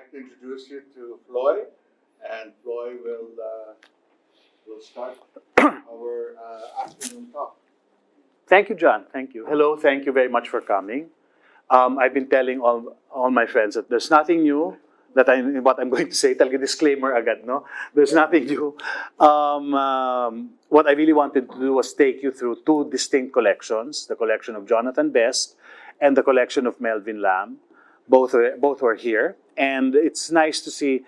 like to introduce you to Floy, and Floy will start our afternoon talk. Thank you, John. Thank you. Hello, thank you very much for coming. I've been telling all my friends that there's nothing new what I'm going to say. Talaga disclaimer agad, no? There's nothing new. What I really wanted to do was take you through two distinct collections, the collection of Jonathan Best and the collection of Melvin Lam. Both were here. And it's nice to see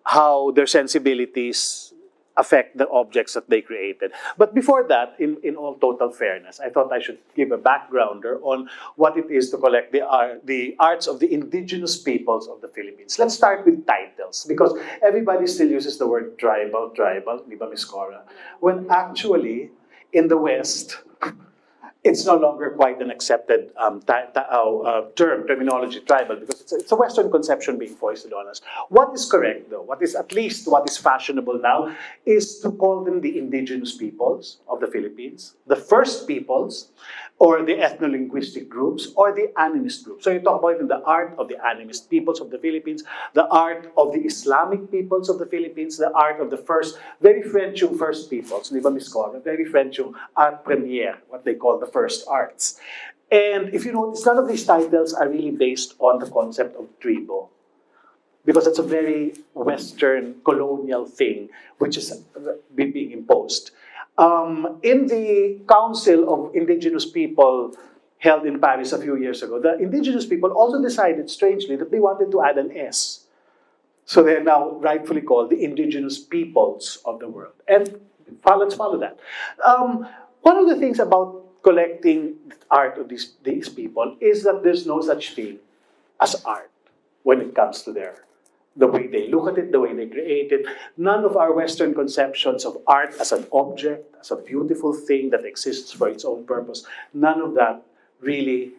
how their sensibilities affect the objects that they created. But before that, in all total fairness, I thought I should give a backgrounder on what it is to collect the arts of the indigenous peoples of the Philippines. Let's start with titles, because everybody still uses the word tribal, di ba, Miss Cora? When actually, in the West, it's no longer quite an accepted terminology, tribal, because it's a Western conception being foisted on us. What is correct, though, what is fashionable now, is to call them the indigenous peoples of the Philippines, the first peoples, or the ethno-linguistic groups, or the animist groups. So you talk about the art of the animist peoples of the Philippines, the art of the Islamic peoples of the Philippines, the art of the first, very French yung first peoples, di ba, Miss Cora? Very French yung art première, what they call the first arts. And if you notice, none of these titles are really based on the concept of tribo, because it's a very Western colonial thing, which is being imposed. In the Council of Indigenous People held in Paris a few years ago, the indigenous people also decided, strangely, that they wanted to add an S. So they are now rightfully called the indigenous peoples of the world. And let's follow that. One of the things about collecting art of these people is that there's no such thing as art when it comes to the way they look at it, the way they create it. None of our Western conceptions of art as an object, as a beautiful thing that exists for its own purpose, none of that really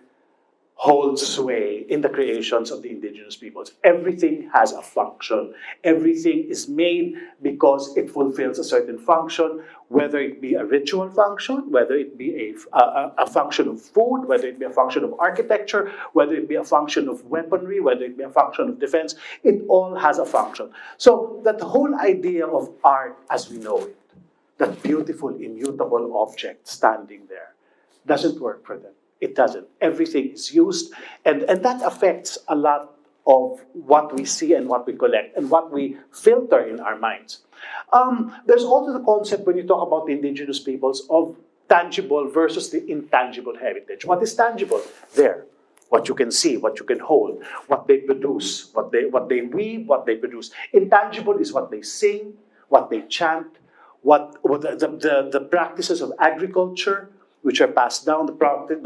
holds sway in the creations of the indigenous peoples. Everything has a function. Everything is made because it fulfills a certain function, whether it be a ritual function, whether it be a function of food, whether it be a function of architecture, whether it be a function of weaponry, whether it be a function of defense. It all has a function. So that whole idea of art as we know it, that beautiful, immutable object standing there, doesn't work for them. It doesn't. Everything is used, and that affects a lot of what we see and what we collect and what we filter in our minds. There's also the concept, when you talk about the indigenous peoples, of tangible versus the intangible heritage. What is tangible? There. What you can see, what you can hold, what they produce, what they weave, what they produce. Intangible is what they sing, what they chant, what the practices of agriculture, which are passed down, the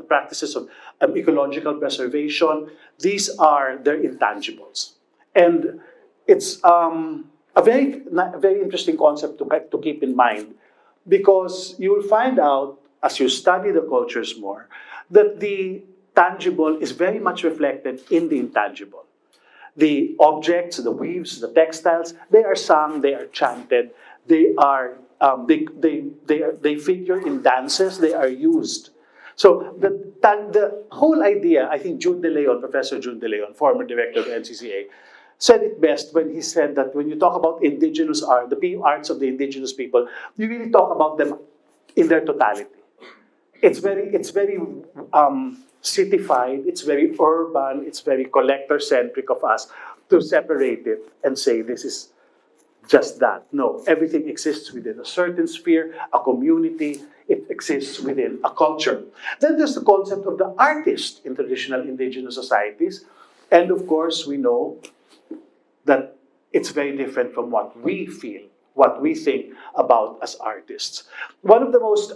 practices of ecological preservation. These are their intangibles. And it's a very interesting concept to keep in mind, because you will find out, as you study the cultures more, that the tangible is very much reflected in the intangible. The objects, the weaves, the textiles, they are sung, they are chanted, they are they figure in dances, they are used. So the whole idea, I think Professor June De Leon, former director of NCCA, said it best when he said that when you talk about indigenous art, the arts of the indigenous people, you really talk about them in their totality. It's very cityfied, it's very urban, it's very collector-centric of us to separate it and say this is just that. No, everything exists within a certain sphere, a community. It exists within a culture. Then there's the concept of the artist in traditional indigenous societies. And of course, we know that it's very different from what we feel, what we think about as artists. One of the most...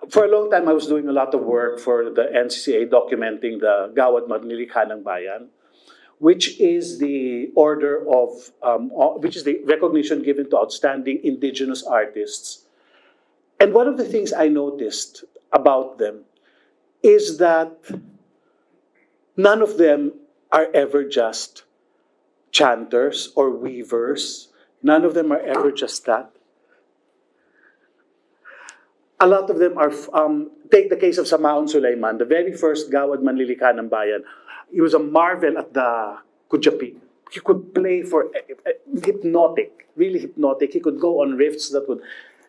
for a long time, I was doing a lot of work for the NCCA documenting the Gawad Manlilikha ng Bayan, which is the which is the recognition given to outstanding indigenous artists. And one of the things I noticed about them is that none of them are ever just chanters or weavers. None of them are ever just that. A lot of them are, take the case of Samaon Sulaiman, the very first Gawad Manlilikha ng Bayan. he was a marvel at the kujapi. He could play for hypnotic, really hypnotic. He could go on riffs that would.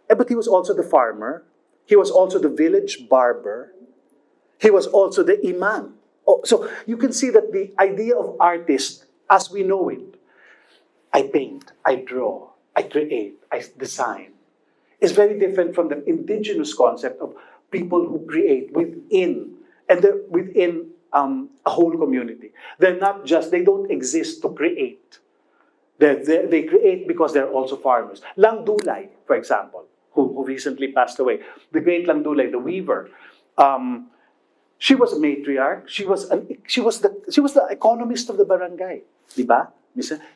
But he was also the farmer. He was also the village barber. He was also the imam. Oh, so you can see that the idea of artist, as we know it, I paint, I draw, I create, I design, is very different from the indigenous concept of people who create within, and they're within a whole community. They're not just, they don't exist to create. They create because they're also farmers. Lang Dulay, for example, who recently passed away, the great Lang Dulay, the weaver, she was a matriarch. She was the economist of the barangay, di ba?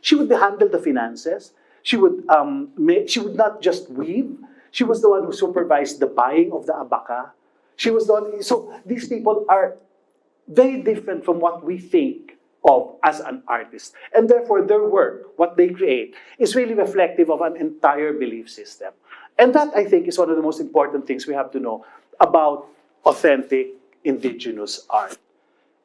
She would handle the finances. She would not just weave. She was the one who supervised the buying of the abaka. She was the one. So these people are very different from what we think of as an artist, and therefore their work, what they create, is really reflective of an entire belief system. And that, I think, is one of the most important things we have to know about authentic indigenous art.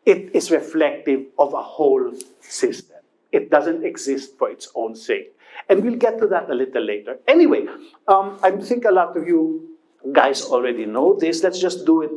It is reflective of a whole system. It doesn't exist for its own sake. And we'll get to that a little later. Anyway, I think a lot of you guys already know this. Let's just do it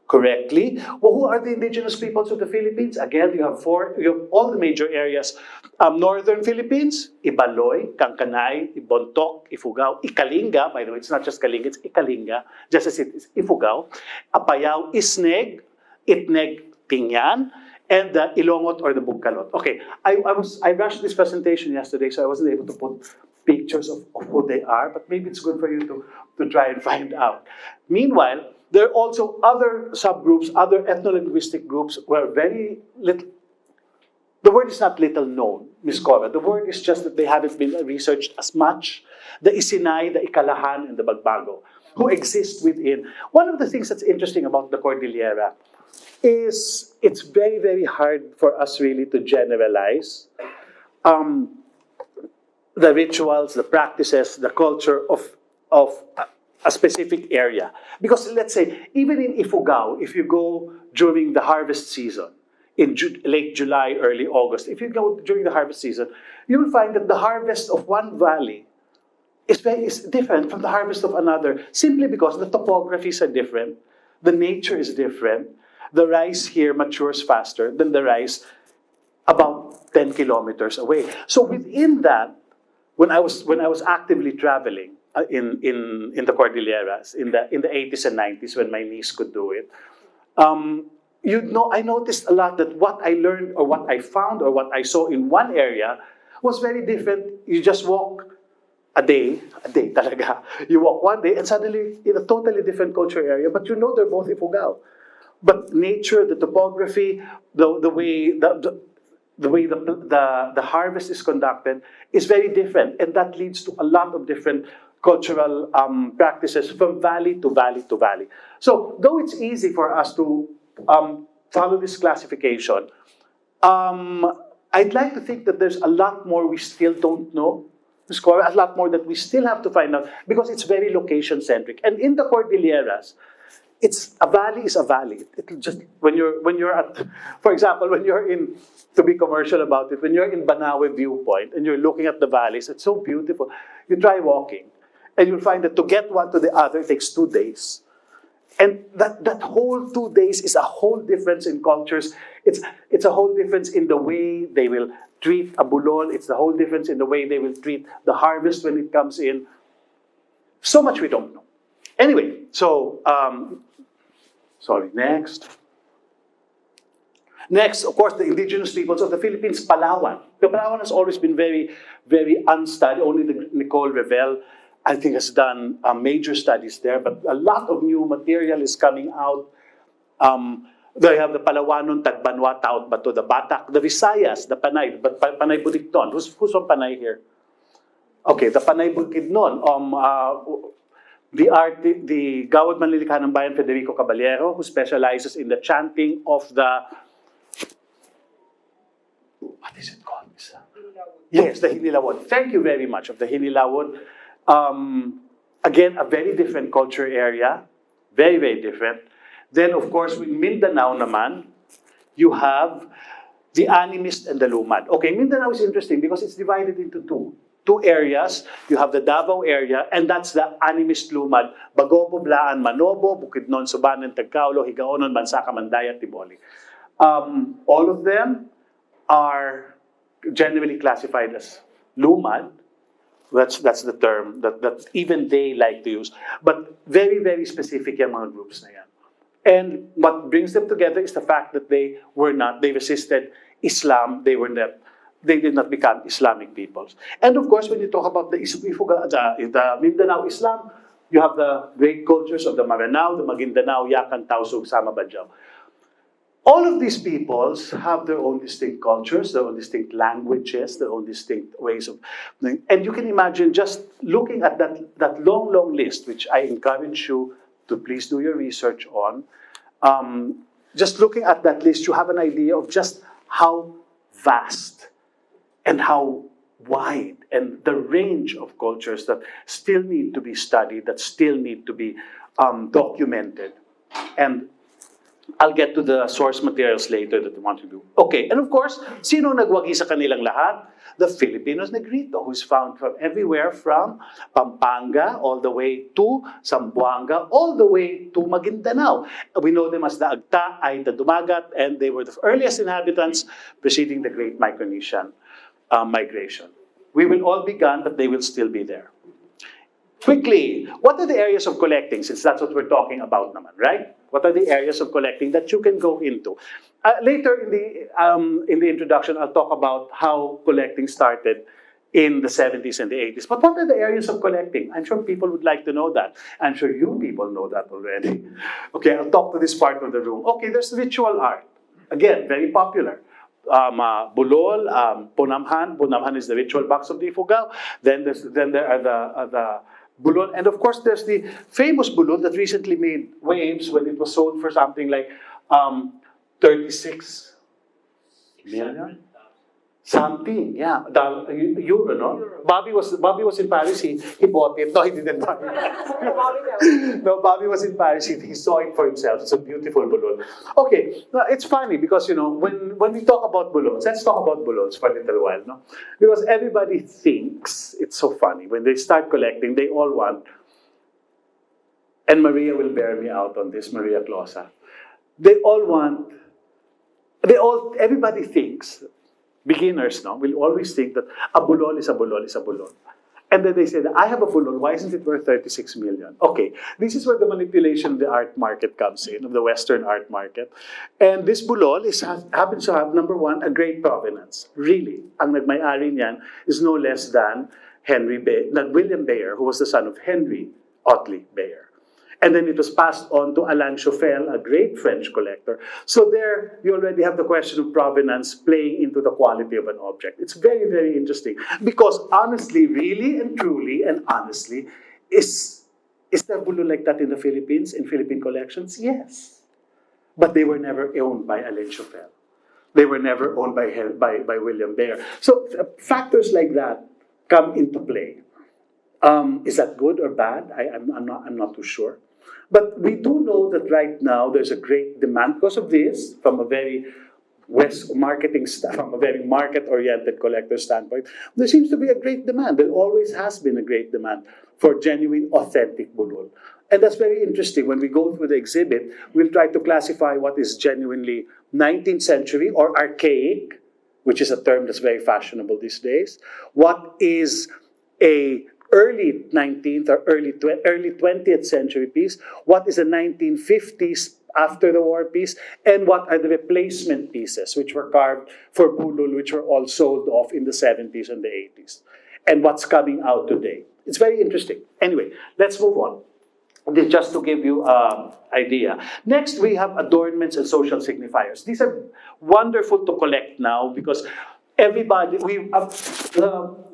correctly. Well, who are the indigenous peoples of the Philippines? Again, you have all the major areas. Northern Philippines, Ibaloy, Kankanay, Ibontok, Ifugao, Ikalinga. By the way, it's not just Kalinga, it's Ikalinga, just as it is Ifugao. Apayao, Isneg, Itneg, Tingyan, and the Ilongot or the Bugkalot. Okay, I rushed this presentation yesterday, so I wasn't able to put pictures of who they are, but maybe it's good for you to try and find out. Meanwhile, there are also other subgroups, other ethno-linguistic groups where very little, the word is not little known, Ms. Cora. The word is just that they haven't been researched as much. The Isinay, the Ikalahan, and the Bagbago, who exist within. One of the things that's interesting about the Cordillera is it's very, very hard for us really to generalize the rituals, the practices, the culture of a specific area. Because let's say, even in Ifugao, if you go during the harvest season, in late July, early August, if you go during the harvest season, you will find that the harvest of one valley is different from the harvest of another, simply because the topographies are different, the nature is different. The rice here matures faster than the rice about 10 kilometers away. So within that, when I was actively traveling in the Cordilleras in the 80s and 90s when my niece could do it, I noticed a lot that what I learned or what I found or what I saw in one area was very different. You just walk a day talaga. You walk one day and suddenly in a totally different culture area, but you know they're both Ifugao. But nature, the topography, the way the harvest is conducted is very different, and that leads to a lot of different cultural practices from valley to valley to valley. So, though it's easy for us to follow this classification, I'd like to think that there's a lot more we still don't know. A lot more that we still have to find out because it's very location centric. And in the Cordilleras, a valley is a valley. It just when you're at, for example, when you're in, to be commercial about it, when you're in Banawe viewpoint and you're looking at the valleys, it's so beautiful. You try walking, and you'll find that to get one to the other takes 2 days, and that whole 2 days is a whole difference in cultures. It's a whole difference in the way they will treat a bulol. It's the whole difference in the way they will treat the harvest when it comes in. So much we don't know. Anyway, so, next. Next, of course, the indigenous peoples of the Philippines, Palawan. The Palawan has always been very, very unstudied. Only Nicole Revel, I think, has done major studies there, but a lot of new material is coming out. They have the Palawanon, Tagbanwa, Taot Bato, the Batak, the Visayas, the Panay, but Panay Butikton. Who's from Panay here? Okay, the Panay Bukidnon. The Gawad Manlilikanang Bayan Federico Caballero, who specializes in the chanting of the, what is it called? Yes, the Hinilawod. Thank you very much, of the Hinilawod. Again, a very different culture area. Very, very different. Then, of course, in Mindanao naman, you have the animist and the lumad. Okay, Mindanao is interesting because it's divided into two areas. You have the Davao area, and that's the animist lumad. Bagobo, Blaan, Manobo, Bukidnon, Subanan, Tagkaulo, Higaonon, Bansaka, Mandaya, Tiboli. All of them are generally classified as lumad. That's the term that even they like to use. But very, very specific yung mga groups na yan. And what brings them together is the fact that they resisted Islam, they did not become Islamic peoples. And of course, when you talk about the Mindanao Islam, you have the great cultures of the Maranao, the Maguindanao, Yakan, Tausug, Sama, Badjao. All of these peoples have their own distinct cultures, their own distinct languages, their own distinct ways of doing. And you can imagine just looking at that long, long list, which I encourage you to please do your research on. Just looking at that list, you have an idea of just how vast and how wide and the range of cultures that still need to be studied, that still need to be documented. And I'll get to the source materials later that I want to do. Okay, and of course, sino nagwagi sa kanilang lahat? The Filipinos Negrito, who's found from everywhere from Pampanga all the way to Zamboanga, all the way to Maguindanao. We know them as the Agta, Aita Dumagat, and they were the earliest inhabitants preceding the Great Micronesian migration. We will all be gone, but they will still be there. Quickly, what are the areas of collecting, since that's what we're talking about naman, right? What are the areas of collecting that you can go into? Later in the introduction, I'll talk about how collecting started in the 70s and the 80s. But what are the areas of collecting? I'm sure people would like to know that. I'm sure you people know that already. Okay, I'll talk to this part of the room. Okay, there's ritual art. Again, very popular. Bulol, Punamhan. Punamhan is the ritual box of the Ifugao. Then there are the bulol. And of course, there's the famous bulol that recently made waves when it was sold for something like 36 million? Something, yeah. Euro, no? Euro. Bobby was in Paris, he bought it. No, he didn't buy it. No, Bobby was in Paris, he saw it for himself. It's a beautiful bulol. Okay, now, it's funny because, when we talk about bulols, let's talk about bulols for a little while, no? Because everybody thinks, it's so funny, when they start collecting, they all want, and Maria will bear me out on this, Maria Closa. Everybody thinks, beginners will always think that a bulol is a bulol is a bulol. And then they say, I have a bulol, why isn't it worth 36 million? Okay, this is where the manipulation of the art market comes in, of the Western art market. And this bulol happens to have, number one, a great provenance. Really, ang nagmay-ari niyan is no less than William Bayer, who was the son of Henry Otley Bayer. And then it was passed on to Alain Chauffel, a great French collector. So there, you already have the question of provenance playing into the quality of an object. It's very, very interesting. Because honestly, really and truly and honestly, is there bulol like that in the Philippines, in Philippine collections? Yes. But they were never owned by Alain Chauffel. They were never owned by William Bayer. So factors like that come into play. Is that good or bad? I'm not too sure. But we do know that right now there's a great demand because of this, from a very from a very market-oriented collector standpoint. There seems to be a great demand. There always has been a great demand for genuine, authentic bulol. And that's very interesting. When we go through the exhibit, we'll try to classify what is genuinely 19th century or archaic, which is a term that's very fashionable these days. What is a early 19th or early 20th century piece, what is a 1950s after the war piece, and what are the replacement pieces which were carved for bulol, which were all sold off in the 70s and the 80s, and what's coming out today. It's very interesting. Anyway, let's move on. This just to give you an idea. Next, we have adornments and social signifiers. These are wonderful to collect now because everybody, we have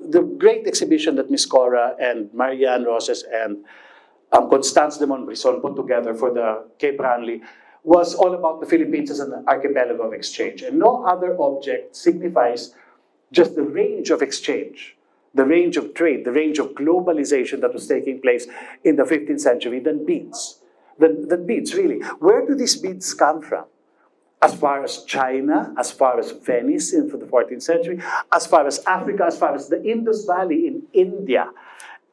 the great exhibition that Miss Cora and Marianne Roses and Constance de Monbrison put together for the Cape Ranley was all about the Philippines as an archipelago of exchange. And no other object signifies just the range of exchange, the range of trade, the range of globalization that was taking place in the 15th century than beads. Than beads, really. Where do these beads come from? as far as China, as far as Venice into the 14th century, as far as Africa, as far as the Indus Valley in India.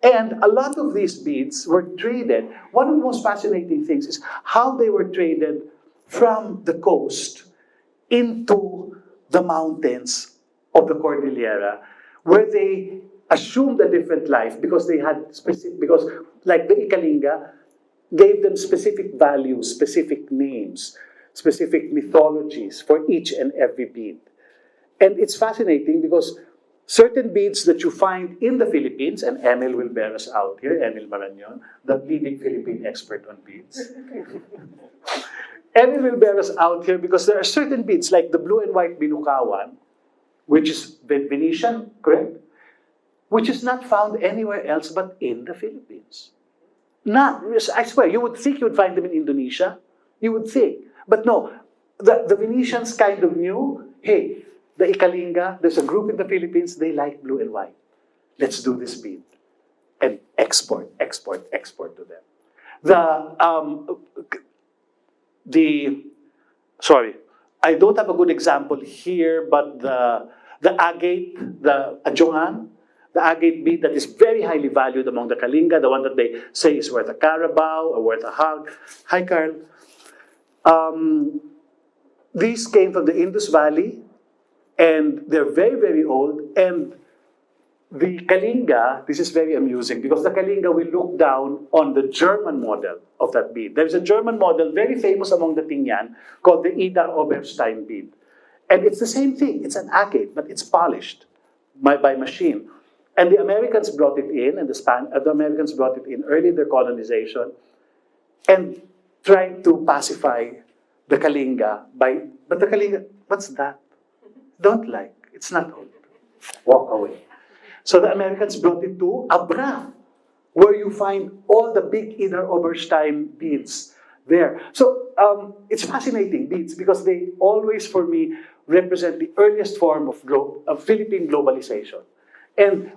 And a lot of these beads were traded. One of the most fascinating things is how they were traded from the coast into the mountains of the Cordillera, where they assumed a different life because they had because like the Ikalinga gave them specific values, specific names, specific mythologies for each and every bead. And it's fascinating because certain beads that you find in the Philippines, and Emil will bear us out here, Emil Marañon, the leading Philippine expert on beads. Emil will bear us out here because there are certain beads like the blue and white binukawan, which is Venetian, correct? Which is not found anywhere else but in the Philippines. Not, I swear, you would think you would find them in Indonesia. You would think. But no, the Venetians kind of knew, hey, the Ikalinga, there's a group in the Philippines, they like blue and white. Let's do this bead. And export to them. Sorry, I don't have a good example here, but the agate, the adjongan, the agate bead that is very highly valued among the Kalinga, the one that they say is worth a carabao or worth a hug. Hi, Carl. These came from the Indus Valley, and they're very, very old. And the Kalinga, this is very amusing because the Kalinga will look down on the German model of that bead. There's a German model very famous among the Tingyan called the Ida Oberstein bead. And it's the same thing. It's an agate, but it's polished by machine. And the Americans brought it in, and the Americans brought it in early in their colonization and tried to pacify the Kalinga but the Kalinga, what's that? Don't like. It's not old. Walk away. So the Americans brought it to Abra, where you find all the big Ida Oberstein beads there. So it's fascinating beads because they always, for me, represent the earliest form of Philippine globalization. And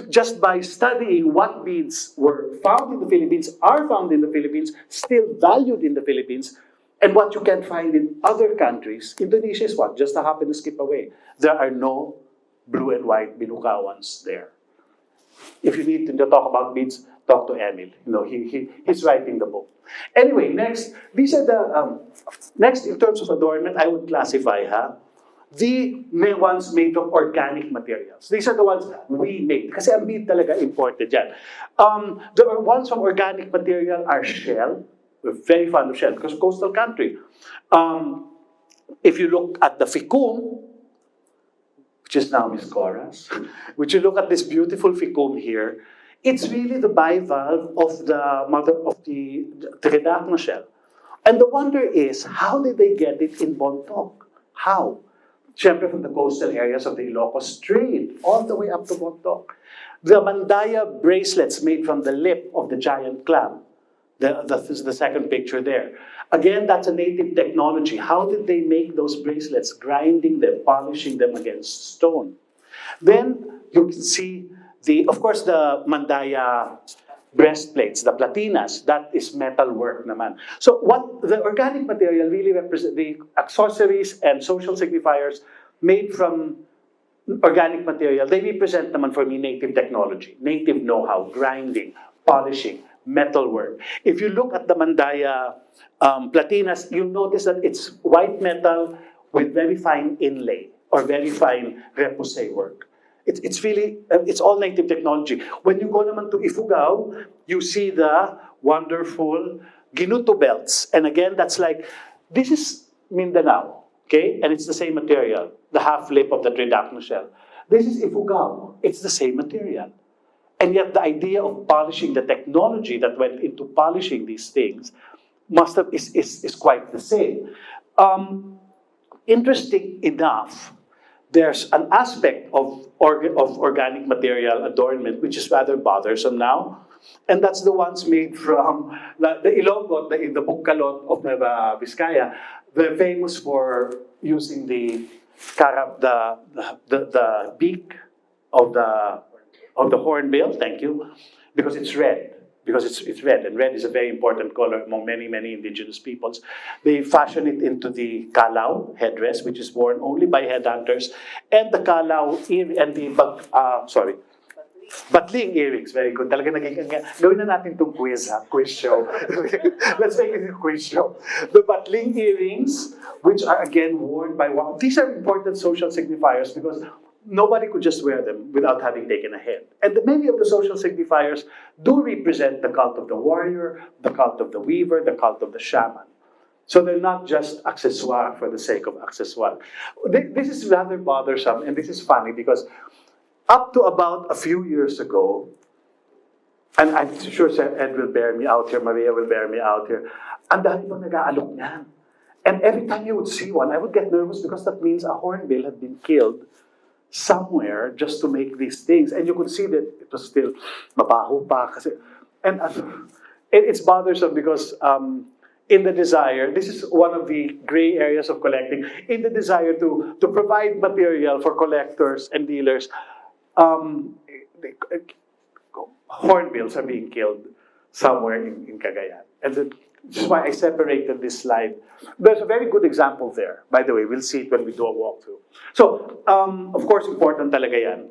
just by studying what beads were found in the Philippines, are found in the Philippines, still valued in the Philippines, and what you can find in other countries, Indonesia is what? Just a hop and a skip away. There are no blue and white binukawans there. If you need to talk about beads, talk to Emil. He's writing the book. Anyway, next, these are the next in terms of adornment. I would classify the ones made from organic materials. These are the ones we make. Kasi ang bead talaga imported yan. The ones from organic material are shell. We're very fond of shell because coastal country. If you look at the ficum, which is now Miss Cora's, which you look at this beautiful ficum here, it's really the bivalve of the mother of the tridacna shell. And the wonder is, how did they get it in Bontoc? How? Siyempre from the coastal areas of the Ilocos Strait, all the way up to Bontoc. The mandaya bracelets made from the lip of the giant clam. The second picture there. Again, that's a native technology. How did they make those bracelets? Grinding them, polishing them against stone. Then you can see of course, the mandaya breastplates, the platinas, that is metal work naman. So what the organic material really represents, the accessories and social signifiers made from organic material, they represent naman for me native technology, native know-how, grinding, polishing, metalwork. If you look at the mandaya platinas, you'll notice that it's white metal with very fine inlay or very fine repoussé work. It's really, it's all native technology. When you go naman to Ifugao, you see the wonderful ginuto belts. And again, that's like, this is Mindanao, okay? And it's the same material, the half lip of the tridacna shell. This is Ifugao. It's the same material. And yet the idea of polishing, the technology that went into polishing these things is quite the same. Interesting enough, there's an aspect of organic material adornment which is rather bothersome now. And that's the ones made from the Ilonggot, the Bukkalot of Nueva Vizcaya. They're famous for using the beak of the hornbill, thank you, because it's red. because it's red, and red is a very important color among many, many indigenous peoples. They fashion it into the kalau headdress, which is worn only by headhunters, and the kalau and the batling earrings. Very good. Talaga gawin na natin itong quiz, ha? Quiz show. Let's make it a quiz show. The batling earrings, which are again worn by one. These are important social signifiers because nobody could just wear them without having taken a head. And many of the social signifiers do represent the cult of the warrior, the cult of the weaver, the cult of the shaman. So they're not just accessoire for the sake of accessoire. This is rather bothersome, and this is funny because up to about a few years ago, and I'm sure Sir Ed will bear me out here, Maria will bear me out here, ang dami pang nag-aalok niyan. And every time you would see one, I would get nervous because that means a hornbill had been killed somewhere just to make these things. And you could see that it was still mabaho pa. Kasi, and it's bothersome because in the desire, this is one of the gray areas of collecting, in the desire to provide material for collectors and dealers, hornbills are being killed somewhere in Cagayan. And this is why I separated this slide. There's a very good example there. By the way, we'll see it when we do a walkthrough. So, of course, important talaga yan.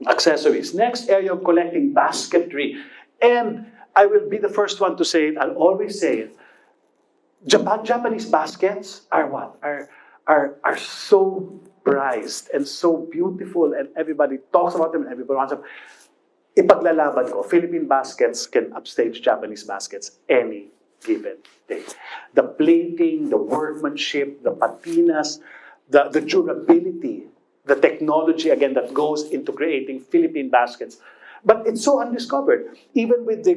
Accessories. Next area of collecting, basketry. And I will be the first one to say it. I'll always say it. Japanese baskets are what? Are so prized and so beautiful, and everybody talks about them and everybody wants them. Ipaglalaban ko, Philippine baskets can upstage Japanese baskets any given day. The plating, the workmanship, the patinas, the durability, the technology, again, that goes into creating Philippine baskets. But it's so undiscovered. Even with the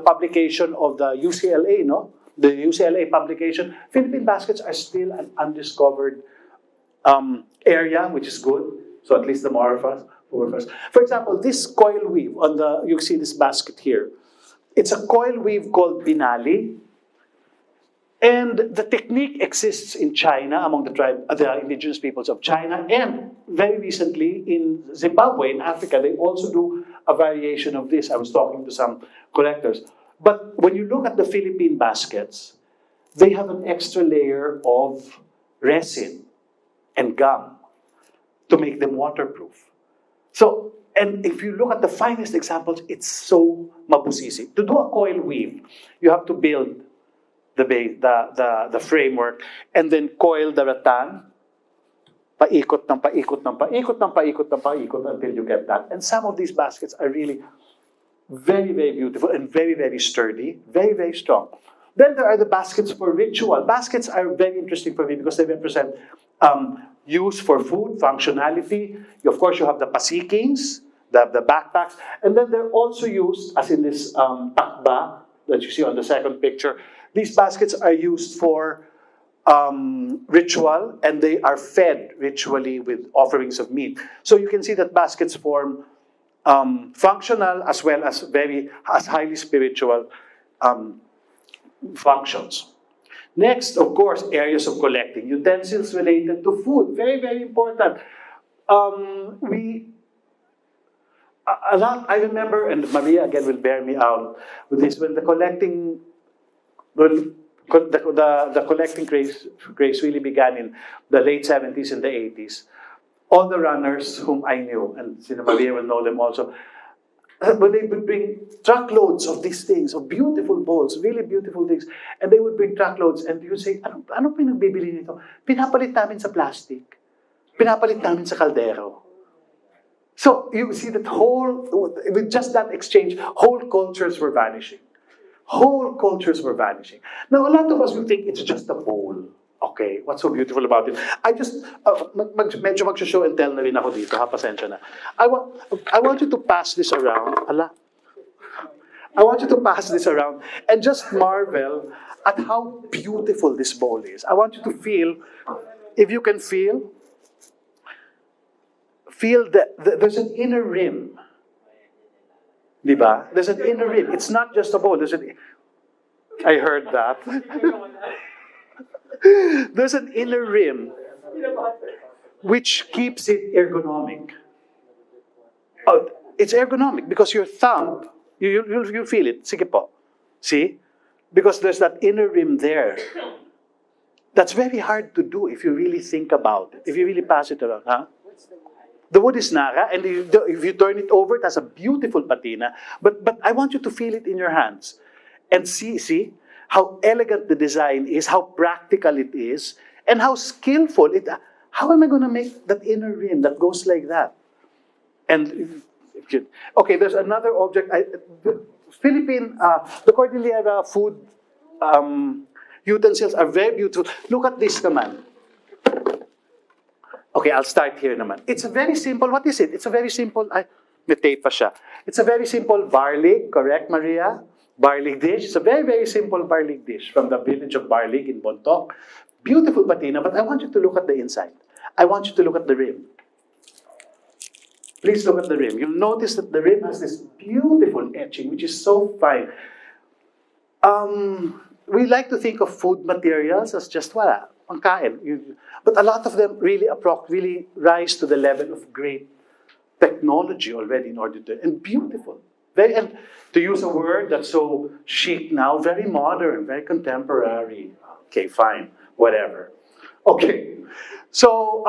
publication of the UCLA, no? The UCLA publication, Philippine baskets are still an undiscovered area, which is good. So at least the more of us. For example, this coil weave you see this basket here. It's a coil weave called binali. And the technique exists in China among the indigenous peoples of China, and very recently in Zimbabwe, in Africa, they also do a variation of this. I was talking to some collectors. But when you look at the Philippine baskets, they have an extra layer of resin and gum to make them waterproof. So, and if you look at the finest examples, it's so mabusisi. To do a coil weave, you have to build the framework and then coil the rattan, paikot until you get that. And some of these baskets are really very, very beautiful and very, very sturdy, very, very strong. Then there are the baskets for ritual. Baskets are very interesting for me because they represent use for food, functionality. Of course, you have the pasikings, the backpacks, and then they're also used, as in this takba that you see on the second picture. These baskets are used for ritual, and they are fed ritually with offerings of meat. So you can see that baskets form functional as well as highly spiritual functions. Next, of course, areas of collecting. Utensils related to food. Very, very important. I remember, and Maria again will bear me out with this, when the collecting craze really began in the late 70s and the 80s. All the runners whom I knew, and Sina Maria will know them also, when they would bring truckloads of these things, of beautiful bowls, really beautiful things, and they would bring truckloads, and you would say, ano pinagbibili nito? Pinapalit namin sa plastic. Pinapalit namin sa kaldero. So you see that with just that exchange, whole cultures were vanishing. Whole cultures were vanishing. Now, a lot of us will think it's just a bowl. Okay, what's so beautiful about it? I just, medyo mag-show and tell na rin ako dito, ha, pasensya na. I want you to pass this around. I want you to pass this around and just marvel at how beautiful this bowl is. I want you to feel, if you can feel that there's an inner rim. Diba? There's an inner rim. It's not just a bowl. I heard that. There's an inner rim which keeps it ergonomic. It's ergonomic because your thumb You'll feel it. Sige po. See? Because there's that inner rim there. That's very hard to do if you really think about it. If you really pass it around, huh? The wood is nara, and if you turn it over, it has a beautiful patina. But I want you to feel it in your hands. And see how elegant the design is, how practical it is, and how skillful it. How am I going to make that inner rim that goes like that? And okay, there's another object. The Cordillera food utensils are very beautiful. Look at this naman. Okay, I'll start here naman. It's a very simple, what is it? It's a very simple, may tape pa siya. It's a very simple barlig, correct, Maria? Barlig dish. It's a very, very simple barlig dish from the village of Barlig in Bontoc. Beautiful patina, but I want you to look at the inside. I want you to look at the rim. Please look at the rim. You'll notice that the rim has this beautiful etching, which is so fine. We like to think of food materials as just, wala, pangkain. But a lot of them really rise to the level of great technology already in order to, and beautiful. And to use a word that's so chic now, very modern, very contemporary. Okay, fine, whatever. Okay, so,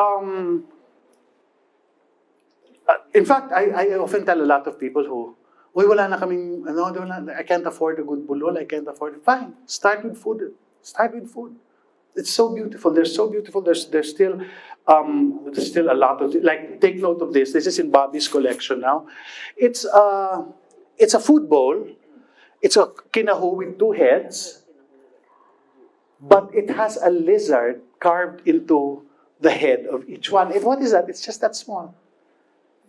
in fact, I often tell a lot of people who, wala na kaming, I can't afford a good bulol, I can't afford it. Fine, start with food. Start with food. It's so beautiful. They're so beautiful. There's still a lot of, like, take note of this. This is in Bobby's collection now. It's a food bowl. It's a kinahu with two heads, but it has a lizard carved into the head of each one. And what is that? It's just that small.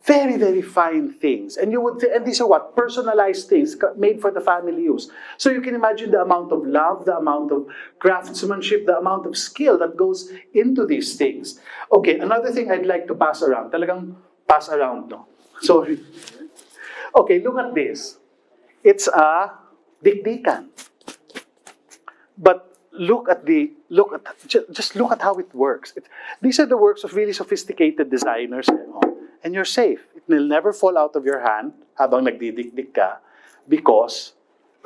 Very, very fine things. And and these are what? Personalized things made for the family use. So you can imagine the amount of love, the amount of craftsmanship, the amount of skill that goes into these things. Okay, another thing I'd like to pass around. Talagang pass around, no? Sorry. Okay, look at this. It's a dikdikan. But just look at how it works. These are the works of really sophisticated designers. And you're safe. It will never fall out of your hand habang nagdidikdik ka because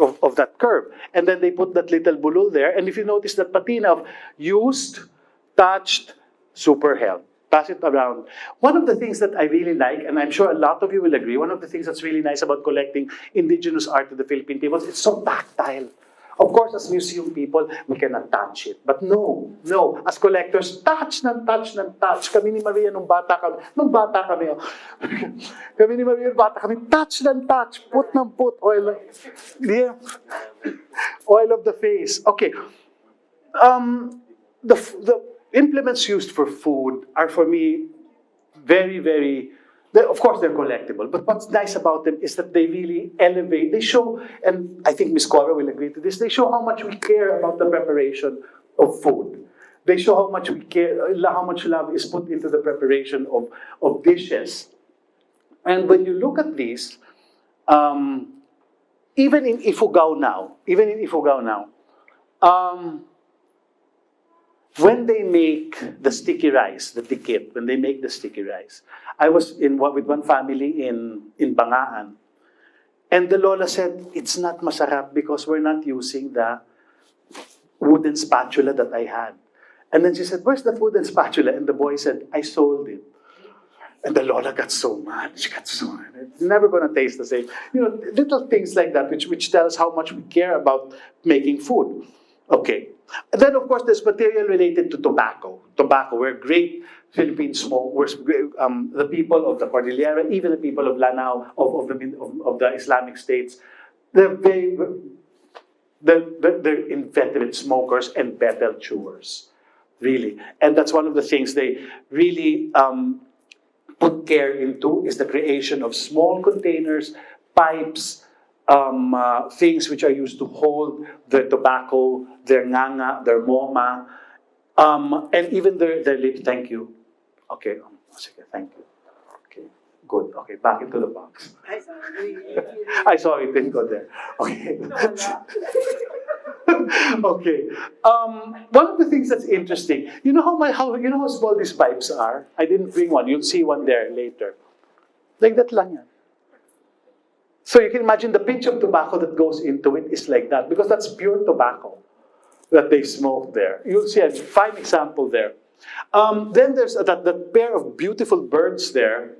of that curve. And then they put that little bulol there. And if you notice that patina of used, touched, super held. Pass it around. One of the things that I really like, and I'm sure a lot of you will agree, one of the things that's really nice about collecting indigenous art of the Philippine peoples, it's so tactile. Of course, as museum people, we cannot touch it. But no. As collectors, touch. Kami ni Maria nung bata kami, kami ni Maria nung bata kami, touch, put, oil. Yeah. Oil of the face. Okay. The implements used for food are, for me, very, very, of course, they're collectible, but what's nice about them is that they really elevate, they show, and I think Ms. Cora will agree to this, they show how much we care about the preparation of food. They show how much we care, how much love is put into the preparation of dishes. And when you look at these, even in Ifugao now, when they make the sticky rice, the tikit, when they make the sticky rice, I was with one family in Bangaan, and the Lola said, it's not masarap because we're not using the wooden spatula that I had. And then she said, where's that wooden spatula? And the boy said, I sold it. And the Lola got so mad. She got so mad. It's never going to taste the same. Little things like that, which tells how much we care about making food. Okay. And then, of course, there's material related to tobacco. Tobacco, where great Philippine smokers, the people of the Cordillera, even the people of Lanao, of the Islamic states, they're inveterate smokers and betel chewers, really. And that's one of the things they really put care into, is the creation of small containers, pipes, things which are used to hold their tobacco, their nganga, their moma, and even their lips. Thank you. Okay, thank you. Okay, good. Okay, back into the box. I saw it, didn't go there. Okay. Okay. One of the things that's interesting, you know how small these pipes are? I didn't bring one. You'll see one there later. Like that lang yan. So you can imagine the pinch of tobacco that goes into it is like that, because that's pure tobacco that they smoke there. You'll see a fine example there. Then there's that pair of beautiful birds there.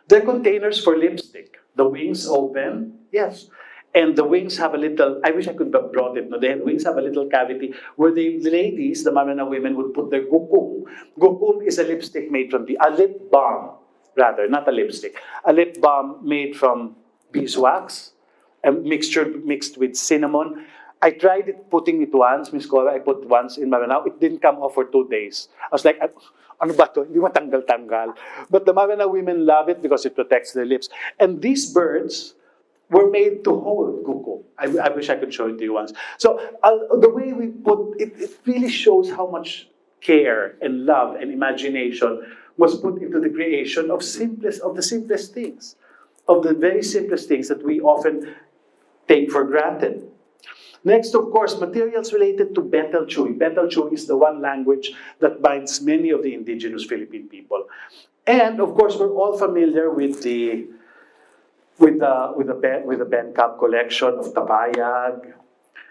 They're containers for lipstick. The wings open, yes. And the wings have a little, I wish I could have brought it, no? The wings have a little cavity where the ladies, the Mamana women, would put their gukum. Gukum is a lipstick made from a lip balm, rather, not a lipstick. A lip balm made from beeswax, mixed with cinnamon. I tried it, putting it once, Miss Cora, I put once in Maranao. It didn't come off for 2 days. I was like, ano ba to? Hindi matanggal-tanggal. But the Maranao women love it because it protects their lips. And these birds were made to hold guko. I wish I could show it to you once. So the way we put it, it really shows how much care and love and imagination was put into the creation of the simplest things, of the very simplest things that we often take for granted. Next, of course, materials related to betel chewy. Betel chewy is the one language that binds many of the indigenous Philippine people. And of course, we're all familiar with the Ben Cap collection of Tabayag,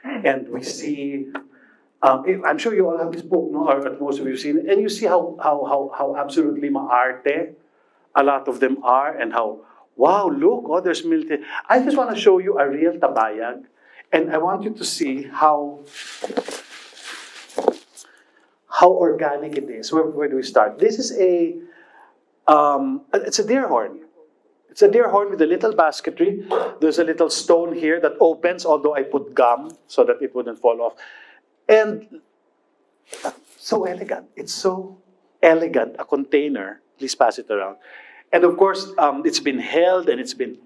and we see. I'm sure you all have this book, no? Or at most of you seen it, and you see how absolutely maarte a lot of them are, and how wow, look, oh, there's military. I just want to show you a real Tabayag, and I want you to see how organic it is. Where do we start? This is it's a deer horn. It's a deer horn with a little basketry. There's a little stone here that opens, although I put gum so that it wouldn't fall off. And so elegant. It's so elegant, a container. Please pass it around. And of course, it's been held and it's been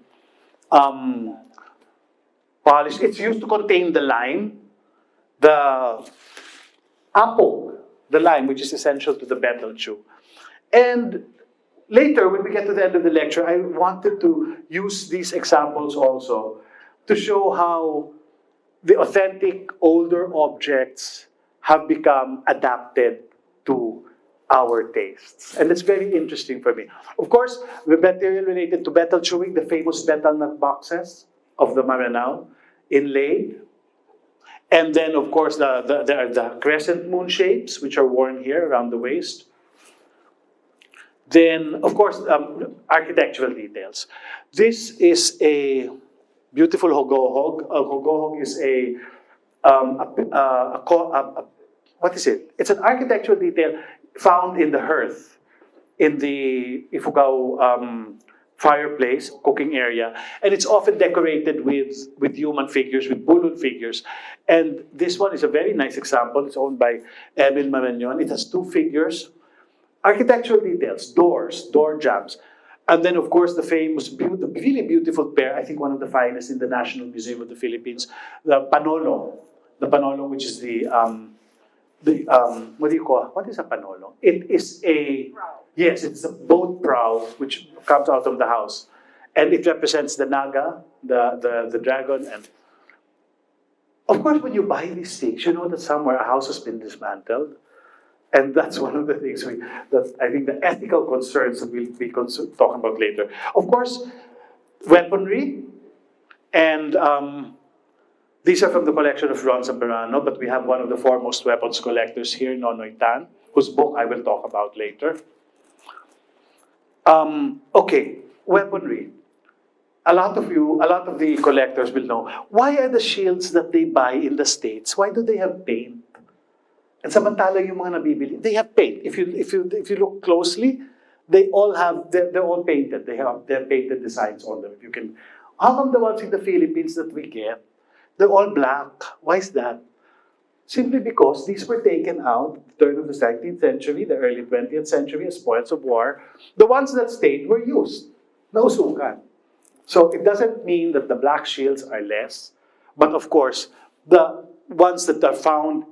polished. It's used to contain the lime, the apple, the lime, which is essential to the betel chew. And later, when we get to the end of the lecture, I wanted to use these examples also to show how the authentic older objects have become adapted to our tastes. And it's very interesting for me. Of course, the material related to betel chewing, the famous betel nut boxes of the Maranao, inlaid. And then, of course, there are the crescent moon shapes, which are worn here around the waist. Then, of course, architectural details. This is a beautiful hogohog. A hogohog is what is it? It's an architectural detail found in the hearth, in the Ifugao fireplace, cooking area. And it's often decorated with human figures, with bulod figures. And this one is a very nice example. It's owned by Emil Marañon. It has 2 figures. Architectural details, doors, door jambs. And then, of course, the famous, the really beautiful pair, I think one of the finest in the National Museum of the Philippines, the panolo. The panolo, which is what do you call it? What is a panolo? It is yes, it's a boat prow which comes out of the house. And it represents the naga, the dragon. And of course, when you buy these things, you know that somewhere a house has been dismantled. And that's one of the things that I think the ethical concerns that we'll be talking about later. Of course, weaponry, and these are from the collection of Ron Zamperano, but we have one of the foremost weapons collectors here, Nonoy Tan, whose book I will talk about later. Okay, weaponry. A lot of the collectors will know, why are the shields that they buy in the States, why do they have paint? And samantala yung mga nabibili, they have paint. If you look closely, they're all painted. They have their painted designs on them. How come the ones in the Philippines that we get, they're all black? Why is that? Simply because these were taken out at the turn of the 19th century, the early 20th century as spoils of war. The ones that stayed were used. Nausukan. So it doesn't mean that the black shields are less, but of course, the ones that are found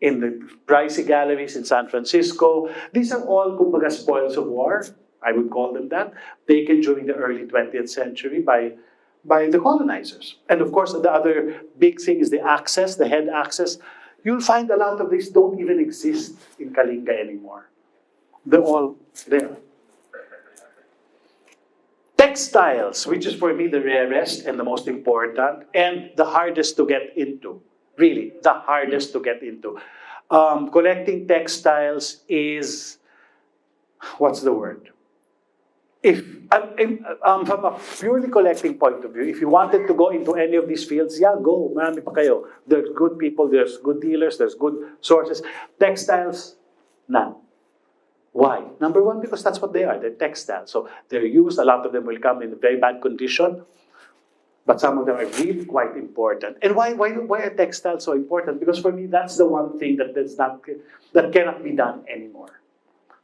in the pricey galleries in San Francisco, these are all kumbaga spoils of war, I would call them that, taken during the early 20th century by the colonizers. And of course, the other big thing is the axes, the head axes. You'll find a lot of these don't even exist in Kalinga anymore. They're all there. Textiles, which is for me the rarest and the most important and the hardest to get into. Really, the hardest to get into. Collecting textiles is, what's the word? If from a purely collecting point of view, if you wanted to go into any of these fields, yeah, go. Marami pa kayo. There's good people, there's good dealers, there's good sources. Textiles, none. Why? Number one, because that's what they are. They're textiles. So they're used. A lot of them will come in very bad condition. But some of them are really quite important. And why are textiles so important? Because for me, that's the one thing that cannot be done anymore.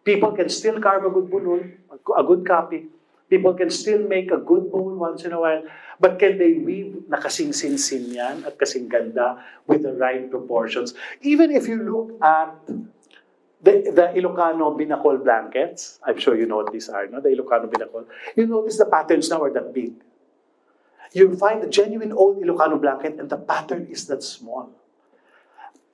People can still carve a good bulol, a good copy. People can still make a good bowl once in a while. But can they weave na kasing sinsin yan at kasing ganda with the right proportions? Even if you look at the Ilocano binakol blankets, I'm sure you know what these are, no? The Ilocano binakol. You notice the patterns now are that big. You find a genuine old Ilocano blanket and the pattern is that small.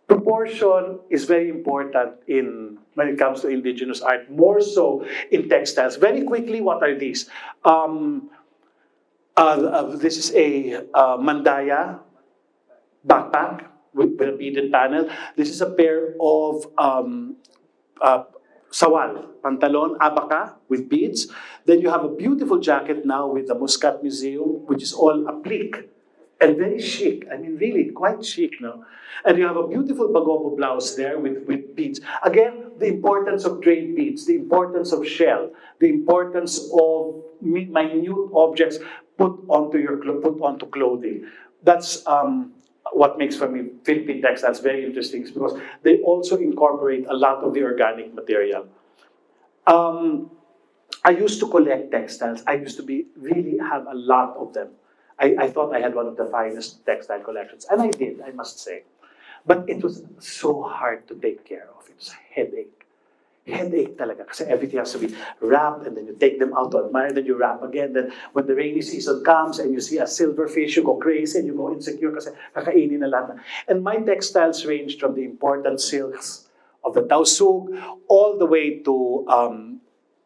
Proportion is very important when it comes to indigenous art, more so in textiles. Very quickly, what are these? This is a mandaya backpack with a beaded panel. This is a pair of sawal, pantalon, abaka with beads. Then you have a beautiful jacket now with the Muscat Museum, which is all applique and very chic. I mean, really quite chic now. And you have a beautiful bagobo blouse there with beads. Again, the importance of trade beads, the importance of shell, the importance of minute objects put onto clothing. That's what makes for me Philippine textiles very interesting, is because they also incorporate a lot of the organic material. I used to collect textiles. I used to really have a lot of them. I thought I had one of the finest textile collections, and I did, I must say. But it was so hard to take care of. It was a headache. Headache talaga. Kasi everything has to be wrapped, and then you take them out to admire, then you wrap again. Then when the rainy season comes and you see a silverfish, you go crazy and you go insecure kasi kakainin na lahat. And my textiles ranged from the important silks of the Tausug all the way to,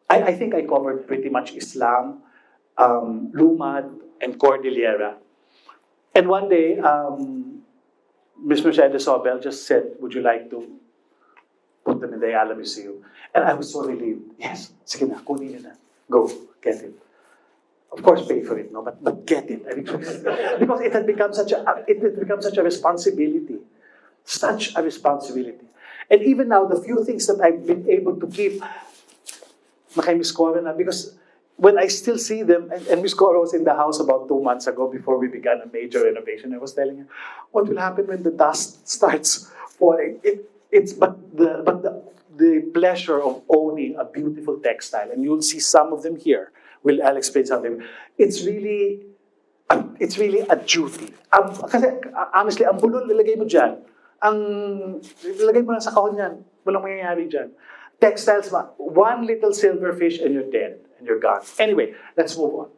I think I covered pretty much Islam, Lumad, and Cordillera. And one day, Ms. Mercedes Sobel just said, would you like to put them in the Ayala Museum? And I was so relieved. Yes, sige na, kunin niyo na. Go, get it. Of course, pay for it, no? But get it. I mean, because it had become such a responsibility. Such a responsibility. And even now, the few things that I've been able to keep, nakay-miss Cora na, because when I still see them, and Miss Cora was in the house about 2 months ago before we began a major renovation, I was telling her, what will happen when the dust starts falling? But the pleasure of owning a beautiful textile, and you'll see some of them here. I'll explain something. It's really a duty. Kasi honestly, ang bulol nilagay mo dyan. Nilagay mo lang sa kahon yan. Walang mangyayari dyan. Textiles, one little silverfish and you're dead. And you're gone. Anyway, let's move on.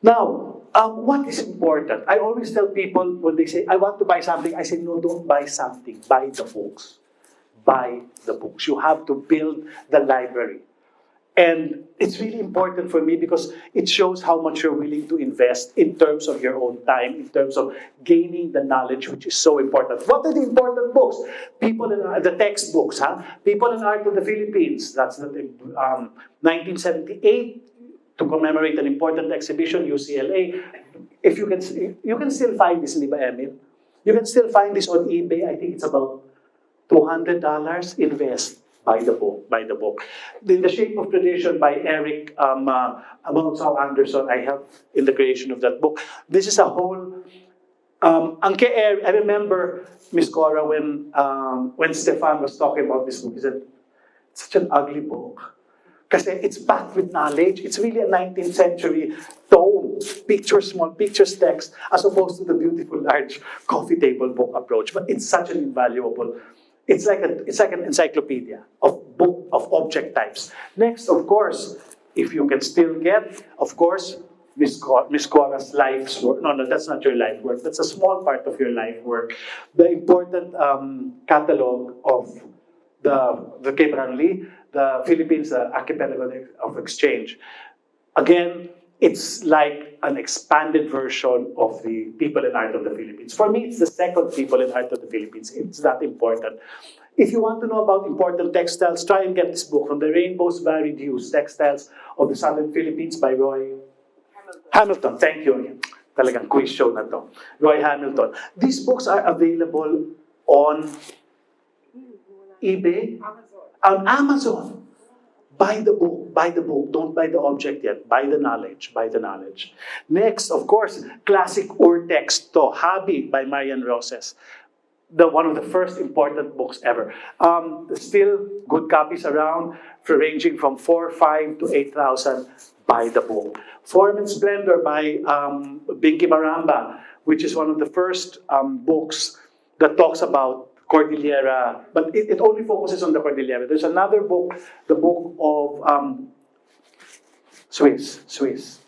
Now, what is important? I always tell people when they say, I want to buy something, I say, no, don't buy something. Buy the books. Buy the books. You have to build the library. And it's really important for me because it shows how much you're willing to invest in terms of your own time, in terms of gaining the knowledge, which is so important. What are the important books? The textbooks, People in Art of the Philippines. That's the 1978 to commemorate an important exhibition, UCLA. If you can still find this, Liba Emil. You can still find this on eBay. I think it's about $200. Invest. Buy the book. In the Shape of Tradition by Eric Amonsau Anderson, I helped in the creation of that book. This is a whole. I remember Miss Cora when Stefan was talking about this book. He said, "It's such an ugly book." Kasi it's packed with knowledge. It's really a 19th century tome, small pictures, text, as opposed to the beautiful large coffee table book approach. But it's such an invaluable. It's like an encyclopedia of object types. Next, of course, if you can still get, of course, Miss Cora's life's work. No, that's not your life work. That's a small part of your life work. The important catalog of the Cape Ranli, the Philippines Archipelago of Exchange. Again, it's like an expanded version of the People and Art of the Philippines. For me, it's the second People and Art of the Philippines. It's that important. If you want to know about important textiles, try and get this book, From the Rainbow's Gallery Deus, Textiles of the Southern Philippines by Roy Hamilton. Thank you again. Talagang quiz show na to. Roy Hamilton. These books are available on eBay, on Amazon. Buy the book, buy the book. Don't buy the object yet. Buy the knowledge, buy the knowledge. Next, of course, classic urtext to, Habi by Marian Roses. One of the first important books ever. Still good copies around, ranging from 4,500 to 8,000. Buy the book. Form and Splendor by Binky Maramba, which is one of the first books that talks about Cordillera, but it only focuses on the Cordillera. There's another book, the book of Swiss,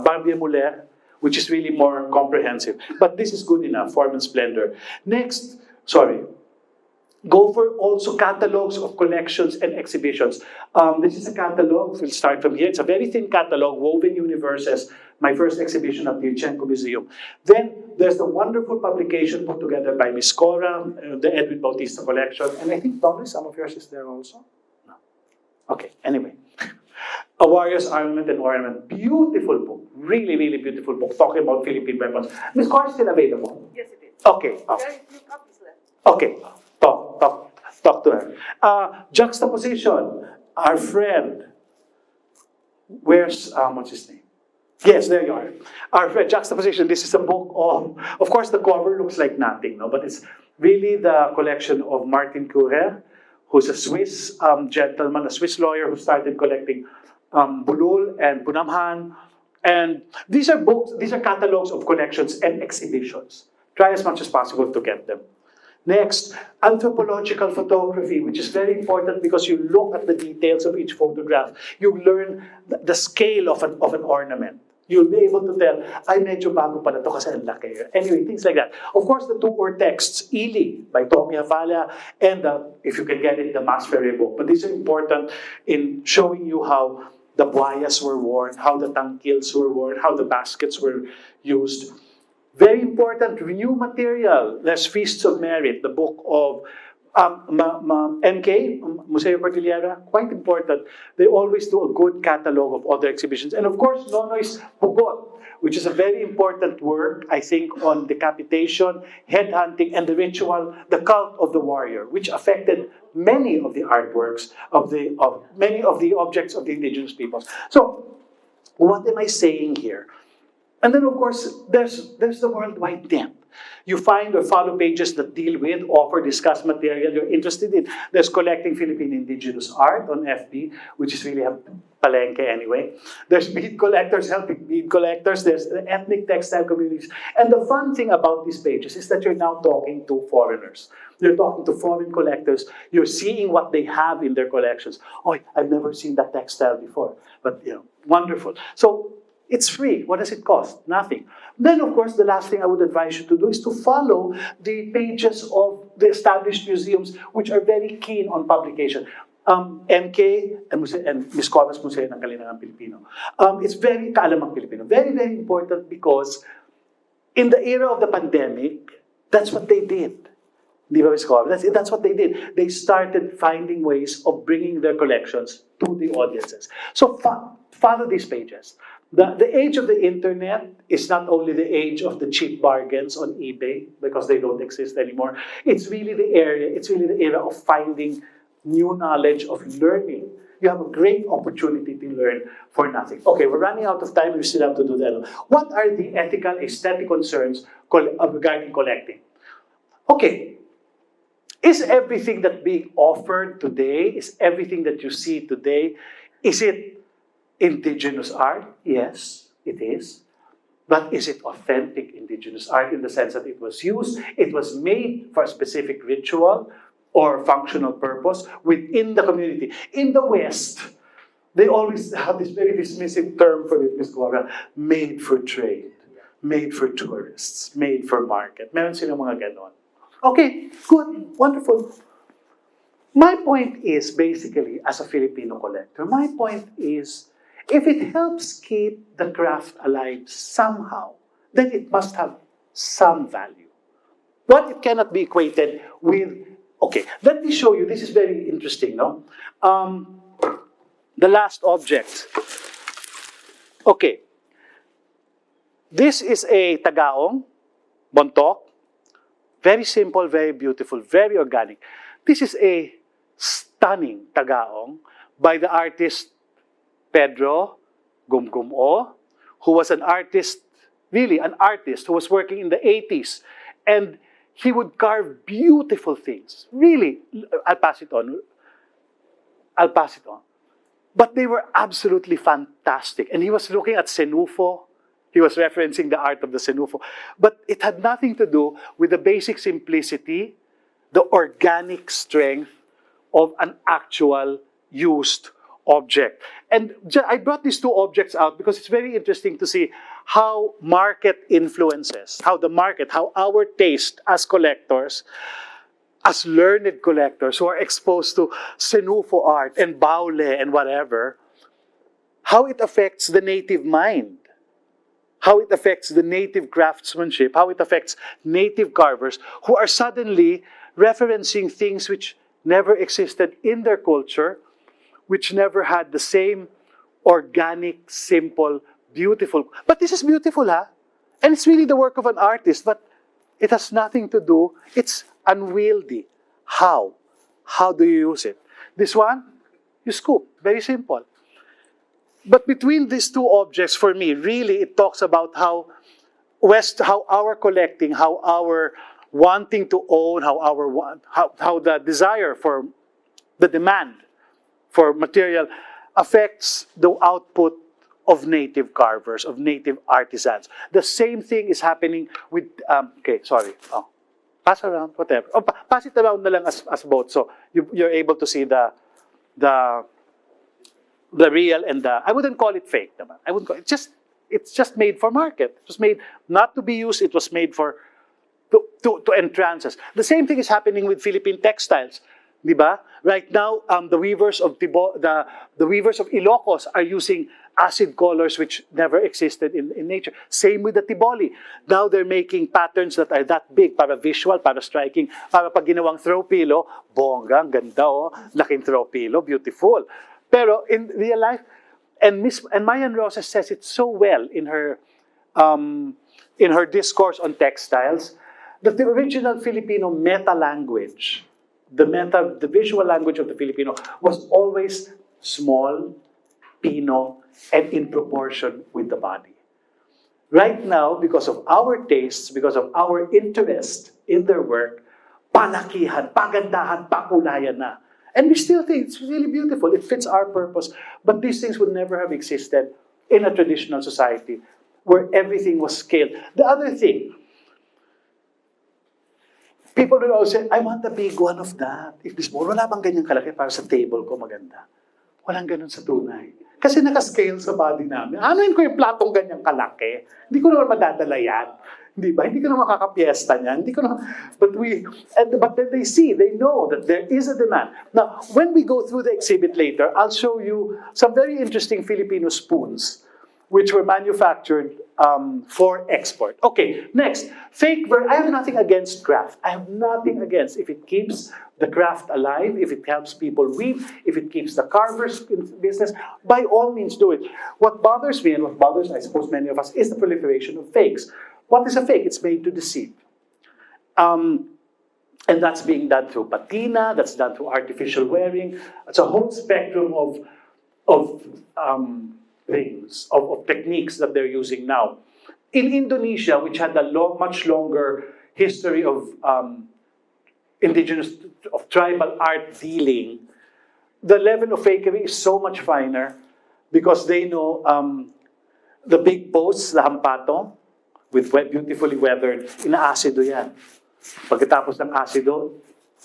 Barbier Muller, which is really more comprehensive. But this is good enough, Form and Splendor. Next, go for also catalogs of collections and exhibitions. This is a catalog, we'll start from here. It's a very thin catalog, Woven Universes, my first exhibition at the Uchenko Museum. Then there's the wonderful publication put together by Miss Cora, the Edwin Bautista collection. And I think, Tommy, some of yours is there also? No. Okay, anyway. A Warrior's Armament and Ornament. Beautiful book. Really, really beautiful book. Talking about Philippine weapons. Miss Cora is still available? Yes, it is. Okay. There are a few copies left. Okay. Talk to her. Juxtaposition. Our friend. Where's, what's his name? Yes, there you are. Our friend, Juxtaposition. This is a book of course, the cover looks like nothing, no? But it's really the collection of Martin Curer, who's a Swiss gentleman, a Swiss lawyer who started collecting bulul and punamhan. And these are books, these are catalogs of collections and exhibitions. Try as much as possible to get them. Next, anthropological photography, which is very important because you look at the details of each photograph. You learn the scale of an ornament. You'll be able to tell, ay, medyo bago pala to kasi ang laki. Anyway, things like that. Of course, the two urtexts, Ili by Tommy Havala, and if you can get it, the Mas Ferre book. But these are important in showing you how the buayas were worn, how the tangkils were worn, how the baskets were used. Very important, new material. There's Feasts of Merit, the book of MK, Museo Cordillera, quite important. They always do a good catalog of other exhibitions. And of course, Nonoy's Pugot, which is a very important work, I think, on decapitation, headhunting, and the ritual, the cult of the warrior, which affected many of the artworks of many of the objects of the indigenous peoples. So, what am I saying here? And then, of course, there's the worldwide net. You find or follow pages that deal with, offer, discuss material you're interested in. There's Collecting Philippine Indigenous Art on FB, which is really a palengke anyway. There's bead collectors helping bead collectors. There's the ethnic textile communities. And the fun thing about these pages is that you're now talking to foreigners. You're talking to foreign collectors. You're seeing what they have in their collections. Oh, I've never seen that textile before. But, wonderful. So, it's free. What does it cost? Nothing. Then, of course, the last thing I would advise you to do is to follow the pages of the established museums, which are very keen on publication. MK and Miss Cora's Museo ng Kalinangang Pilipino. It's very kaalamang Pilipino. Very, very important because in the era of the pandemic, that's what they did. Di ba, Miss Cora? That's what they did. They started finding ways of bringing their collections to the audiences. So follow these pages. The age of the internet is not only the age of the cheap bargains on eBay because they don't exist anymore. It's really the era of finding new knowledge, of learning. You have a great opportunity to learn for nothing. Okay, we're running out of time. We still have to do that. What are the ethical, aesthetic concerns regarding collecting? Okay, is everything that being offered today, is everything that you see today, is it indigenous art? Yes, it is. But is it authentic indigenous art in the sense that it was used, it was made for a specific ritual or functional purpose within the community? In the West, they always have this very dismissive term for it, Ms. Cora, made for trade, made for tourists, made for market. Meron silang mga ganon. Okay, good, wonderful. My point is basically, as a Filipino collector, my point is, If it helps keep the craft alive somehow, then it must have some value. But it cannot be equated with, okay, let me show you, this is very interesting, no? The last object. Okay. This is a tagaong, bontok. Very simple, very beautiful, very organic. This is a stunning tagaong by the artist Pedro Gumgumo, who was an artist, really an artist, who was working in the 80s. And he would carve beautiful things. Really, I'll pass it on. But they were absolutely fantastic. And he was looking at senufo. He was referencing the art of the senufo. But it had nothing to do with the basic simplicity, the organic strength of an actual used object. And I brought these two objects out because it's very interesting to see how market influences, how our taste as collectors, as learned collectors who are exposed to senufo art and baule and whatever, how it affects the native mind, how it affects the native craftsmanship, how it affects native carvers who are suddenly referencing things which never existed in their culture, which never had the same organic, simple, beautiful. But this is beautiful, huh? And it's really the work of an artist, but it has nothing to do, it's unwieldy. How? How do you use it? This one, you scoop. Very simple. But between these two objects, for me, really, it talks about how our collecting, how our wanting to own, how the desire for the demand for material affects the output of native carvers, of native artisans. The same thing is happening with, pass around, whatever. Oh, pass it around na lang as both. So you're able to see the real and the, I wouldn't call it fake naman. I wouldn't call it, it's just made for market. It was made not to be used, it was made for, to entrance us. The same thing is happening with Philippine textiles. Diba? Right now, the weavers of Ilocos are using acid colors which never existed in nature. Same with the Tiboli. Now they're making patterns that are that big, para visual, para striking, para pag ginawang throw pillow, bongga, ganda oh, laking throw pillow, beautiful. Pero in real life, and Mayan Roses says it so well in her discourse on textiles, that the original Filipino meta language, the visual language of the Filipino was always small, pino, and in proportion with the body. Right now, because of our tastes, because of our interest in their work, palakihan, pagandahan, pakulayan na. And we still think it's really beautiful. It fits our purpose. But these things would never have existed in a traditional society where everything was scaled. The other thing, people will always say, I want a big one of that. If this more, wala bang ganyang kalaki para sa table ko maganda? Walang ganun sa tunay. Kasi naka-scale sa body namin. Anuin ko yung platong ganyang kalaki? Hindi ko naman madadala yan. Hindi ba? Hindi ko naman makakapiesta niyan. Hindi ko naman, but then they know that there is a demand. Now, when we go through the exhibit later, I'll show you some very interesting Filipino spoons which were manufactured for export. Okay, next, I have nothing against craft. I have nothing against if it keeps the craft alive, if it helps people weave, if it keeps the carvers in business, by all means do it. What bothers me, and what bothers, I suppose, many of us, is the proliferation of fakes. What is a fake? It's made to deceive. And that's being done through patina, that's done through artificial wearing. It's a whole spectrum of techniques that they're using now. In Indonesia, which had a much longer history of tribal art dealing, the level of fakery is so much finer because they know the big posts, the hampato, with beautifully weathered, ina-acido yan. Pagkatapos ng acido,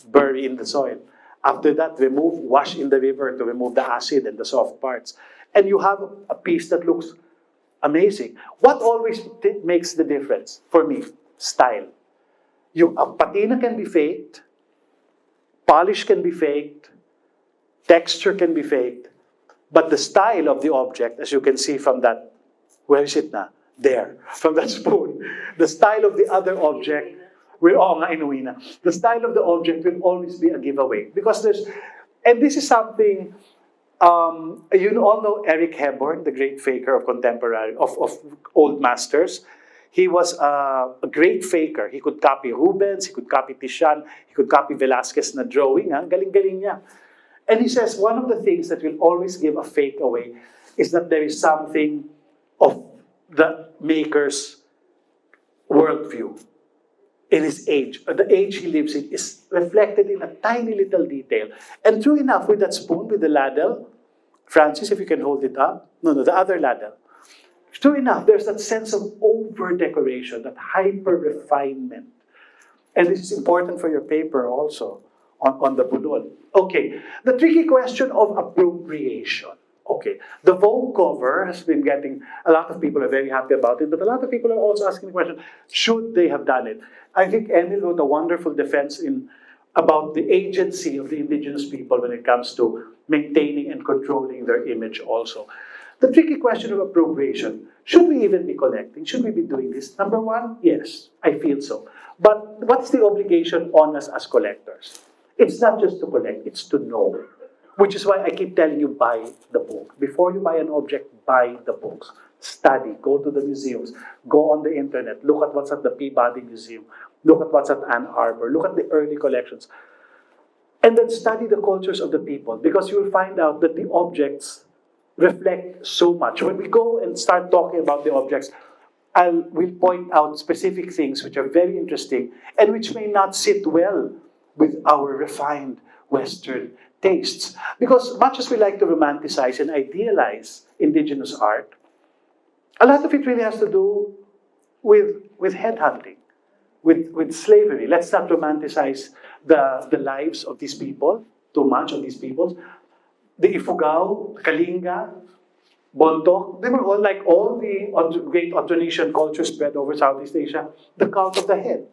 bury in the soil. After that, wash in the river to remove the acid and the soft parts. And you have a piece that looks amazing. What always makes the difference for me? Style. Patina can be faked, polish can be faked, texture can be faked, But the style of the object, as you can see from that, where is it na? There, from that spoon. The style of the other object will, the style of the object will always be a giveaway. Because and this is something, you all know Eric Hepburn, the great faker of contemporary, of old masters. He was a great faker. He could copy Rubens, he could copy Titian, he could copy Velasquez na drawing. Galing-galing niya. And he says one of the things that will always give a fake away is that there is something of the maker's worldview in his age. The age he lives in is reflected in a tiny little detail. And true enough, with that spoon, with the ladle, Francis, if you can hold it up. No, the other ladle. True enough, there's that sense of over-decoration, that hyper-refinement. And this is important for your paper also, on the bulol. Okay, the tricky question of appropriation. Okay, the Vogue cover has been getting, a lot of people are very happy about it, but a lot of people are also asking the question, should they have done it? I think Emil wrote a wonderful defense about the agency of the indigenous people when it comes to maintaining and controlling their image also. The tricky question of appropriation, should we even be collecting? Should we be doing this? Number one, yes, I feel so. But what's the obligation on us as collectors? It's not just to collect, it's to know. Which is why I keep telling you, buy the book. Before you buy an object, buy the books. Study, go to the museums, go on the internet, look at what's at the Peabody Museum, look at what's at Ann Arbor, look at the early collections. And then study the cultures of the people, because you will find out that the objects reflect so much. When we go and start talking about the objects, we'll point out specific things which are very interesting and which may not sit well with our refined Western tastes. Because much as we like to romanticize and idealize indigenous art, a lot of it really has to do with headhunting, with slavery. Let's not romanticize the lives of these people, too much of these peoples. The Ifugao, Kalinga, Bontok, they were all like all the great Austronesian cultures spread over Southeast Asia, the cult of the head.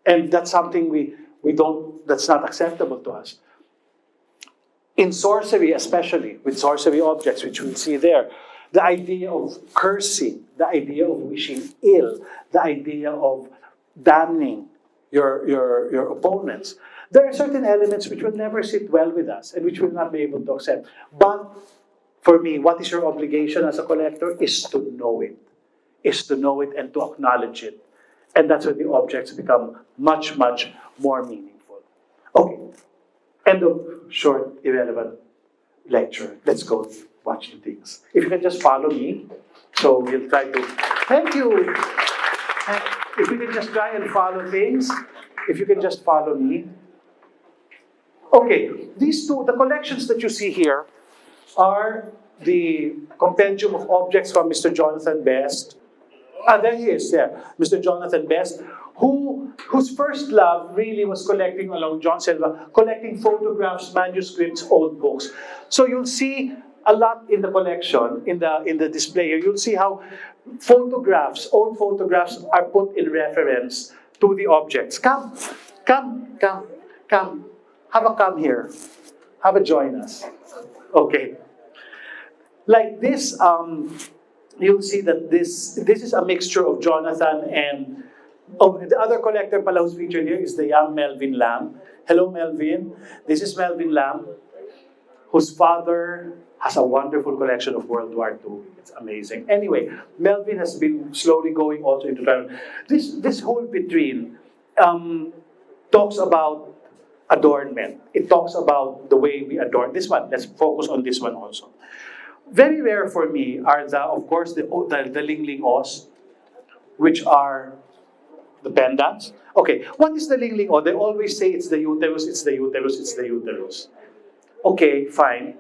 And that's something that's not acceptable to us. In sorcery, especially, with sorcery objects, which we'll see there, the idea of cursing, the idea of wishing ill, the idea of damning your opponents. There are certain elements which will never sit well with us and which we'll not be able to accept. But for me, what is your obligation as a collector is to know it. Is to know it and to acknowledge it. And that's when the objects become much, much more meaningful. Okay, end of short, irrelevant lecture. Let's go watch the things. If you can just follow me. So we'll try to... Thank you. If you can just try and follow things. If you can just follow me. Okay, these two, the collections that you see here are the compendium of objects from Mr. Jonathan Best. There he is, yeah. Mr. Jonathan Best, whose first love really was collecting, along John Silva, collecting photographs, manuscripts, old books. So you'll see a lot in the collection, in the display here. You'll see how photographs, old photographs, are put in reference to the objects. Come. Have a come here. Have a join us. Okay. Like this, you'll see that this is a mixture of Jonathan and the other collector pala who's featured here is the young Melvin Lam. Hello, Melvin. This is Melvin Lam, whose father has a wonderful collection of World War II. It's amazing. Anyway, Melvin has been slowly going also into travel. This whole vitrine talks about adornment. It talks about the way we adorn. This one, let's focus on this one also. Very rare for me are of course, the Ling Ling Os, which are the pendants. Okay, what is the Ling Ling O? They always say it's the uterus, it's the uterus, it's the uterus. Okay, fine.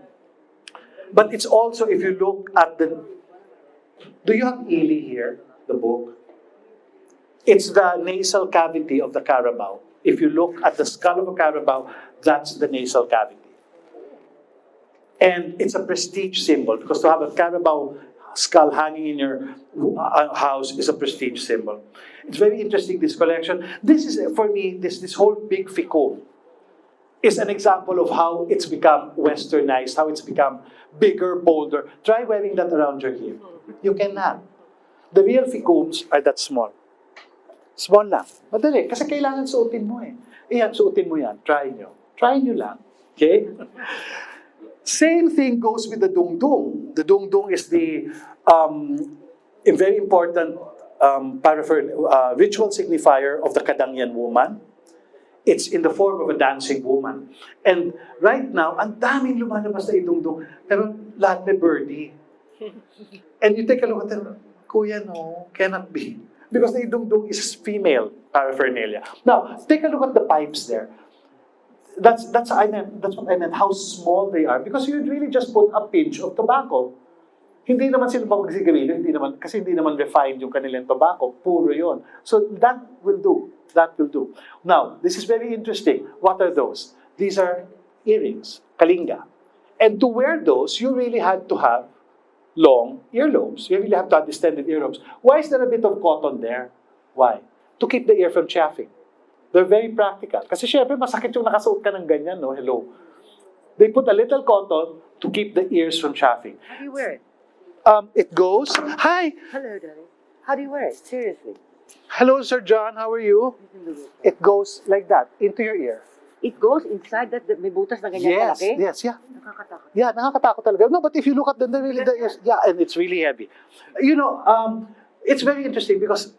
But it's also, if you look at do you have Ely here, the book? It's the nasal cavity of the carabao. If you look at the skull of a carabao, that's the nasal cavity. And it's a prestige symbol, because to have a carabao skull hanging in your house is a prestige symbol. It's very interesting, this collection. This is, for me, this whole big ficon is an example of how it's become westernized, how it's become bigger, bolder. Try wearing that around your hip. You cannot. The real ficums are that small. Small lang. Madali. Kasi kailangan suotin mo eh. Iyan, suotin mo yan. Try nyo. Try nyo lang. Okay? Same thing goes with the dungdung. The dungdung is a very important ritual signifier of the Kadangyan woman. It's in the form of a dancing woman. And right now, ang daming lumalabas na idungdung, pero lahat may birdie. And you take a look at it, Kuya, no, cannot be. Because the idungdung is female paraphernalia. Now, take a look at the pipes there. That's what I meant, how small they are. Because you'd really just put a pinch of tobacco. Hindi naman sila magsigarilyo, kasi hindi naman refined yung kanilang tobacco. Puro yon. So that will do. That will do. Now, this is very interesting. What are those? These are earrings, kalinga. And to wear those, you really had to have long earlobes. You really have to have distended earlobes. Why is there a bit of cotton there? Why? To keep the ear from chafing. They're very practical. Kasi syempre, masakit yung nakasuot ka ng ganyan, no? Hello. They put a little cotton to keep the ears from chafing. How do you wear it? It goes, hi! Hello, darling. How do you wear it? Seriously. Hello, Sir John, how are you? It goes like that, into your ear. It goes inside that, may butas na ganyan Yes, kalaki? yes, yeah. Nakakatakot. Yeah, nakakatakot talaga. No, but if you look at the really, and it's really heavy. You know, it's very interesting because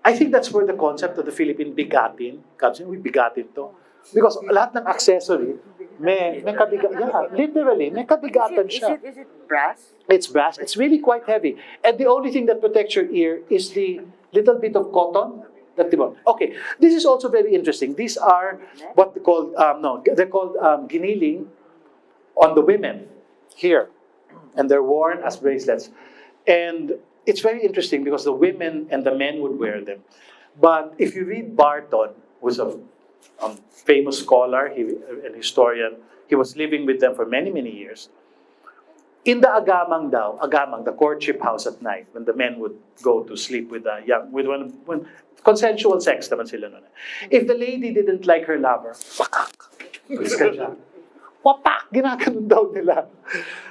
I think that's where the concept of the Philippine bigatin comes in. We bigatin to. Because lahat ng accessory, may kabigatan. Yeah, literally, may kabigatan siya. Is it brass? It's brass. It's really quite heavy. And the only thing that protects your ear is the little bit of cotton. Okay, this is also very interesting. These are what they call, they're called giniling on the women here. And they're worn as bracelets. And it's very interesting because the women and the men would wear them. But if you read Barton, who's a famous scholar, an historian, he was living with them for many, many years. In the agamang, the courtship house at night, when the men would go to sleep with a young, when consensual sex naman sila nun. If the lady didn't like her lover, wakak, wapak, ginaganon daw nila.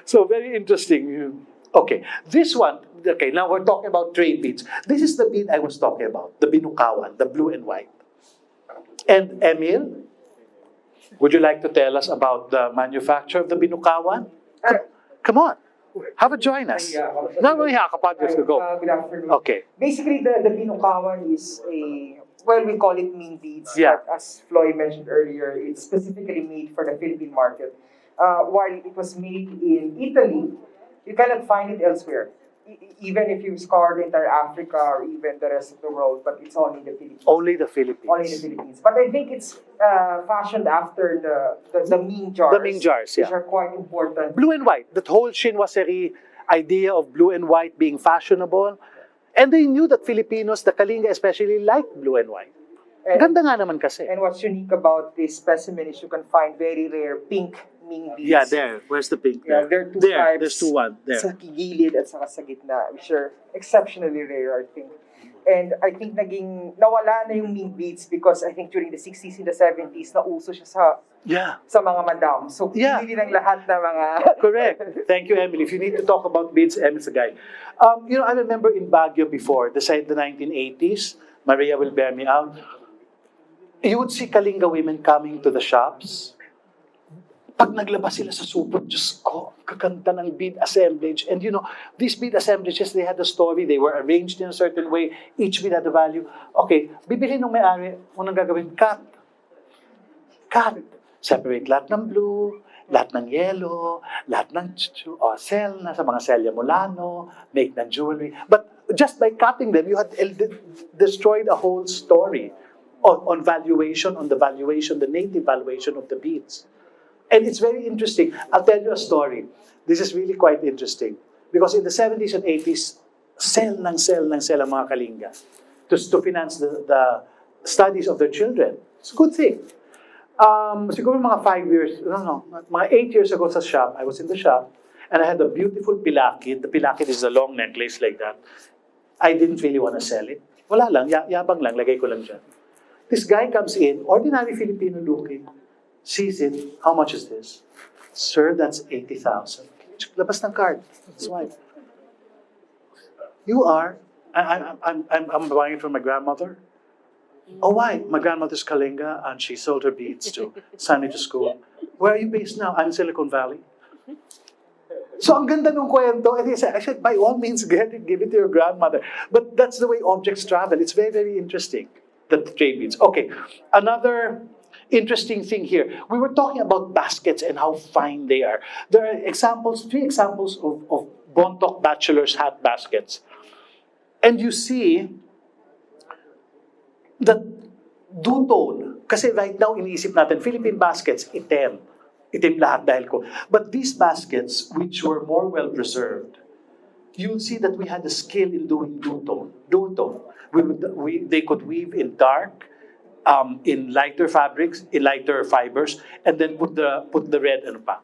So very interesting. Okay, this one, okay, now we're talking about trade beads. This is the bead I was talking about, the binukawan, the blue and white. And Emil, would you like to tell us about the manufacture of the binukawan? Come on, have a join us. No, go. Good afternoon. Okay. Basically, the binukawan is we call it mean beads. Yeah. But as Floy mentioned earlier, it's specifically made for the Philippine market. While it was made in Italy, you cannot find it elsewhere. Even if you scour the entire Africa or even the rest of the world, but it's only in the Philippines. Only the Philippines. Only in the Philippines. But I think it's fashioned after the Ming jars. The Ming jars, yeah. Which are quite important. Blue and white. That whole chinoiserie idea of blue and white being fashionable. And they knew that Filipinos, the Kalinga especially, liked blue and white. Ganda nga naman kasi. And what's unique about this specimen is you can find very rare pink Ming beads. Yeah, there. Where's the pink? Yeah, there are two there. types. There's one. There. Sa gilid at saka sa gitna, which are exceptionally rare, I think. And I think nawala na yung Ming beads because I think during the 60s and the 70s, nauso siya sa mga madam. So, Yeah. hindi lang lahat na mga... Correct. Thank you, Emily. If you need to talk about beads, Emily's the guy. I remember in Baguio before, the 1980s, Maria will bear me out, you would see Kalinga women coming to the shops. Pag naglabas sila sa super, Diyos ko, kakanta ng bead assemblage. And these bead assemblages, they had a story. They were arranged in a certain way. Each bead had a value. Okay, bibili nung may-ari, unang gagawin, cut. Separate lahat ng blue, lahat ng yellow, lahat ng sell na sa mga selya mulano, make ng jewelry. But just by cutting them, you had destroyed a whole story on valuation, on the valuation, the native valuation of the beads. And it's very interesting. I'll tell you a story. This is really quite interesting. Because in the 70s and 80s, sell ang mga Kalinga to finance the studies of their children. It's a good thing. Siguro mga 5 years, mga 8 years ago sa shop, I was in the shop, and I had a beautiful pilakid. The pilakid is a long necklace like that. I didn't really want to sell it. Wala lang, yabang lang, lagay ko lang dyan. This guy comes in, ordinary Filipino looking. sees it. How much is this? Sir, that's 80,000. Labas ng card. That's why. You are. I'm buying it from my grandmother. Oh, why? My grandmother's Kalinga and she sold her beads to send me to school. Where are you based now? I'm in Silicon Valley. So ang ganda ng kwento. And he said, I said, by all means, get it, give it to your grandmother. But that's the way objects travel. It's very, very interesting, the trade beads. Okay, another interesting thing here. We were talking about baskets and how fine they are. There are examples, 3 examples of Bontoc bachelor's hat baskets. And you see that two-tone, kasi right now iniisip natin, Philippine baskets, itim. Itim lahat dahil ko. But these baskets, which were more well-preserved, you'll see that we had a skill in doing two-tone. Two-tone. They could weave in dark, in lighter fabrics, in lighter fibers, and then put the red and pa.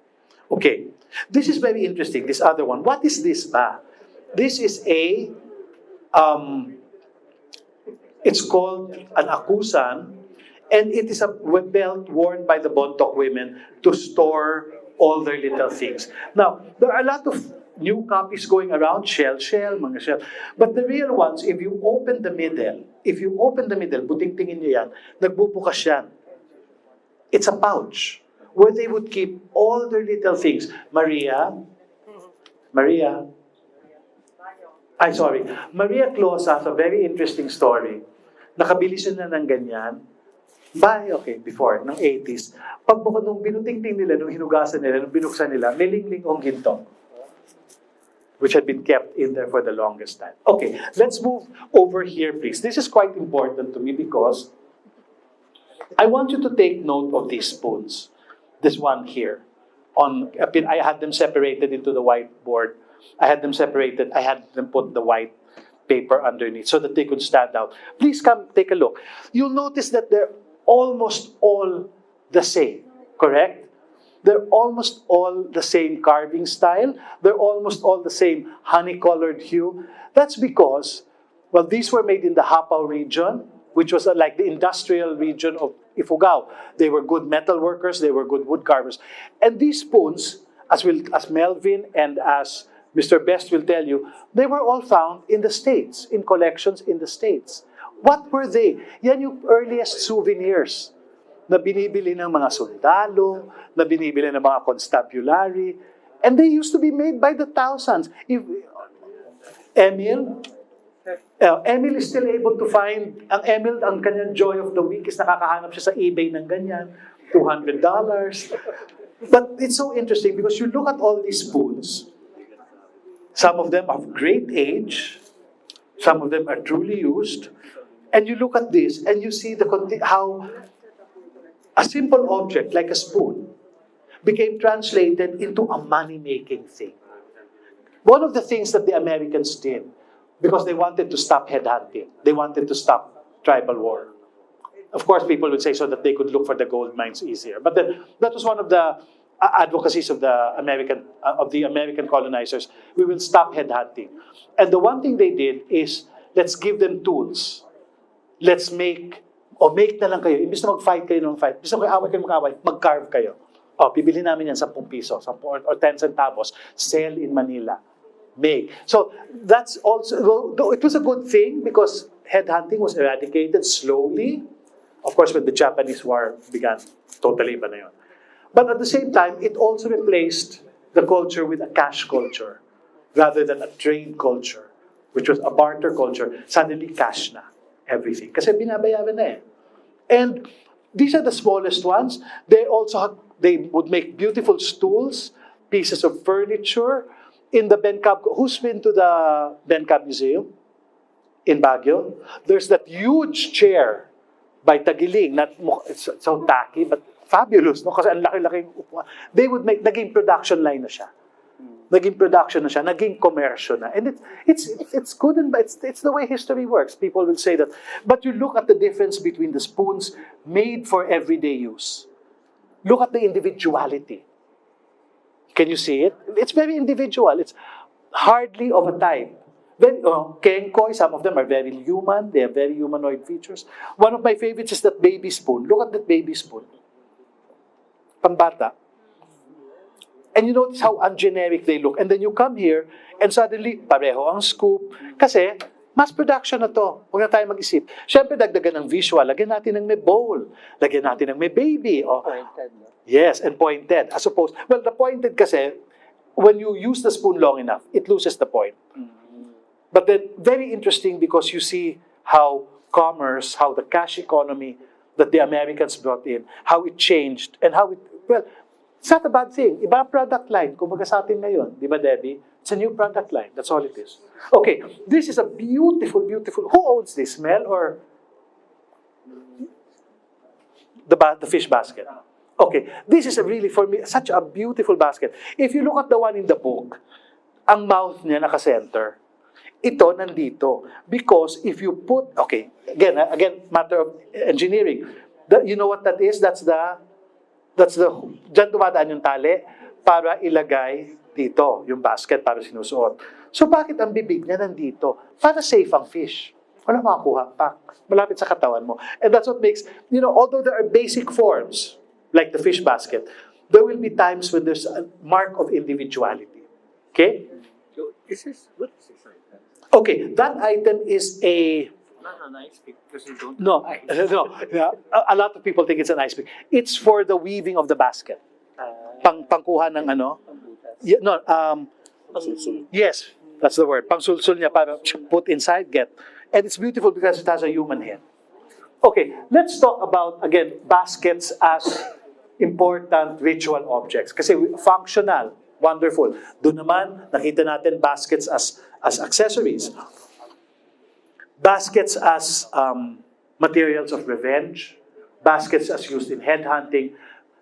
Okay. This is very interesting, this other one. What is this ba? This is a, it's called an akusan, and it is a belt worn by the Bontoc women to store all their little things. Now, there are a lot of new copies going around, mga shell. But the real ones, if you open the middle, buting-tingin nyo yan, nagbubukas yan. It's a pouch where they would keep all their little things. Maria Claus has a very interesting story. Nakabili siya na ng ganyan. Before, ng 80s. Pagbukod nung binuting-ting nila, nung hinugasan nila, nung binuksan nila, may lingling-ong ginto, which had been kept in there for the longest time. Okay, let's move over here, please. This is quite important to me because I want you to take note of these spoons. This one here. I had them separated into the whiteboard. I had them separated. I had them put the white paper underneath so that they could stand out. Please come take a look. You'll notice that they're almost all the same, correct? They're almost all the same carving style. They're almost all the same honey-colored hue. That's because, well, these were made in the Hapao region, which was like the industrial region of Ifugao. They were good metal workers. They were good wood carvers. And these spoons, as Melvin and as Mr. Best will tell you, they were all found in the States, in collections in the States. What were they? Yan yung earliest souvenirs na binibili ng mga sundalo, na binibili ng mga constabulary, and they used to be made by the thousands. Emil is still able to find, ang kanyang joy of the week is nakakahanap siya sa eBay ng ganyan, $200. But it's so interesting because you look at all these spoons, some of them of great age, some of them are truly used, and you look at this and you see how a simple object like a spoon became translated into a money-making thing. One of the things that the Americans did, because they wanted to stop headhunting, they wanted to stop tribal war. Of course, people would say so that they could look for the gold mines easier. But then that was one of the advocacies of the American colonizers. We will stop headhunting. And the one thing they did is, let's give them tools. Let's make na lang kayo. Imbis na mag-fight kayo ng fight, imbis na mag-away kayo mag-away, mag-carve kayo. Bibili namin yan 10 piso, 10 or 10 centavos. Sell in Manila. Make. So, that's also, though it was a good thing because headhunting was eradicated slowly. Of course, when the Japanese War began, totally iba na yun. But at the same time, it also replaced the culture with a cash culture rather than a trade culture, which was a barter culture. Suddenly, cash na. Everything. Kasi binabayaran na eh. And these are the smallest ones. They would make beautiful stools, pieces of furniture. In the Bencab, who's been to the Bencab Museum in Baguio? There's that huge chair by Tagiling. It's so tacky, but fabulous, no? Kasi ang laki-laking upuan. They would make, naging production line na siya. Naging komersyo na. And it's good and bad. It's the way history works. People will say that. But you look at the difference between the spoons made for everyday use. Look at the individuality. Can you see it? It's very individual. It's hardly of a type. Kenkoy, some of them are very human. They have very humanoid features. One of my favorites is that baby spoon. Look at that baby spoon. pangbata. And you notice how ungeneric they look. And then you come here, and suddenly, pareho ang scoop. Kasi, mass production na to. Huwag na tayo mag-isip. Siyempre, dagdagan ng visual. Lagyan natin ng may bowl. Lagyan natin ng may baby. O, Pointed, no? yes, and pointed. As opposed, well, the pointed kasi, when you use the spoon long enough, it loses the point. But then, very interesting because you see how commerce, how the cash economy that the Americans brought in, how it changed, and how it, well, it's not a bad thing. Iba ang product line. Kumbaga sa atin ngayon, di ba, Debbie? It's a new product line. That's all it is. Okay, this is a beautiful, beautiful, who owns this, Mel, or the fish basket? Okay, this is a really, for me, such a beautiful basket. If you look at the one in the book, ang mouth niya naka-center. Ito, nandito. Because if you put, okay, again, matter of engineering. You know what that is? That's the, dyan dumadaan yung tali para ilagay dito, yung basket para sinusuot. So bakit ang bibig niya nandito? Para safe ang fish. Wala makakuha pa. Malapit sa katawan mo. And that's what makes, although there are basic forms, like the fish basket, there will be times when there's a mark of individuality. Okay? So, what is this item? Okay, that item is a... Not an ice pick because you don't No, have ice. no. Yeah, a lot of people think it's an ice pick. It's for the weaving of the basket. Pangkuha ng ano? Yeah, no, yes, that's the word. Pangsulsul niya para put inside, get. And it's beautiful because it has a human head. Okay, let's talk about, again, baskets as important ritual objects. Kasi functional, wonderful. Doon naman, nakita natin baskets as accessories. Baskets as materials of revenge. Baskets as used in headhunting.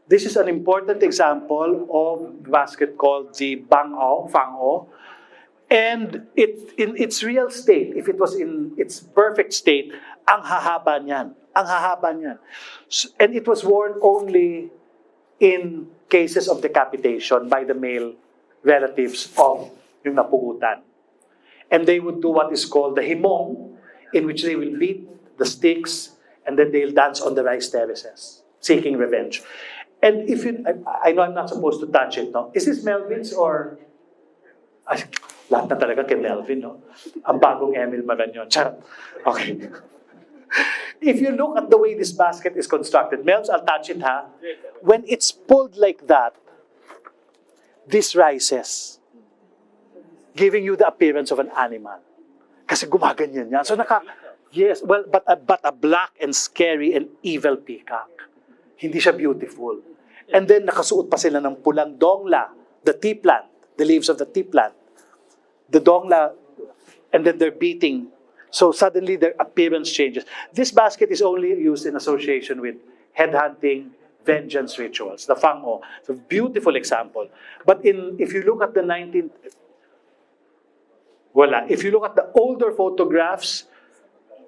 This is an important example of a basket called the fang'o. And in its real state, if it was in its perfect state, ang hahaba niyan. Ang hahaba niyan. And it was worn only in cases of decapitation by the male relatives of yung napugutan. And they would do what is called the himong, in which they will beat the sticks and then they'll dance on the rice terraces, seeking revenge. And if you, I know I'm not supposed to touch it, no? Is this Melvin's or... Ay, lahat na talaga kay Melvin, no? Ang bagong Emil Maranyon. Charot. Okay. If you look at the way this basket is constructed, Melvs, I'll touch it, ha? When it's pulled like that, this rises, giving you the appearance of an animal. Kasi gumaganyan yan. So yes, well, but a black and scary and evil peacock. Hindi siya beautiful. And then nakasuot pa sila ng pulang dongla, the tea plant, the leaves of the tea plant. The dongla, and then they're beating. So suddenly their appearance changes. This basket is only used in association with headhunting, vengeance rituals, the fang'o. It's a beautiful example. But if you look at the 19th, if you look at the older photographs,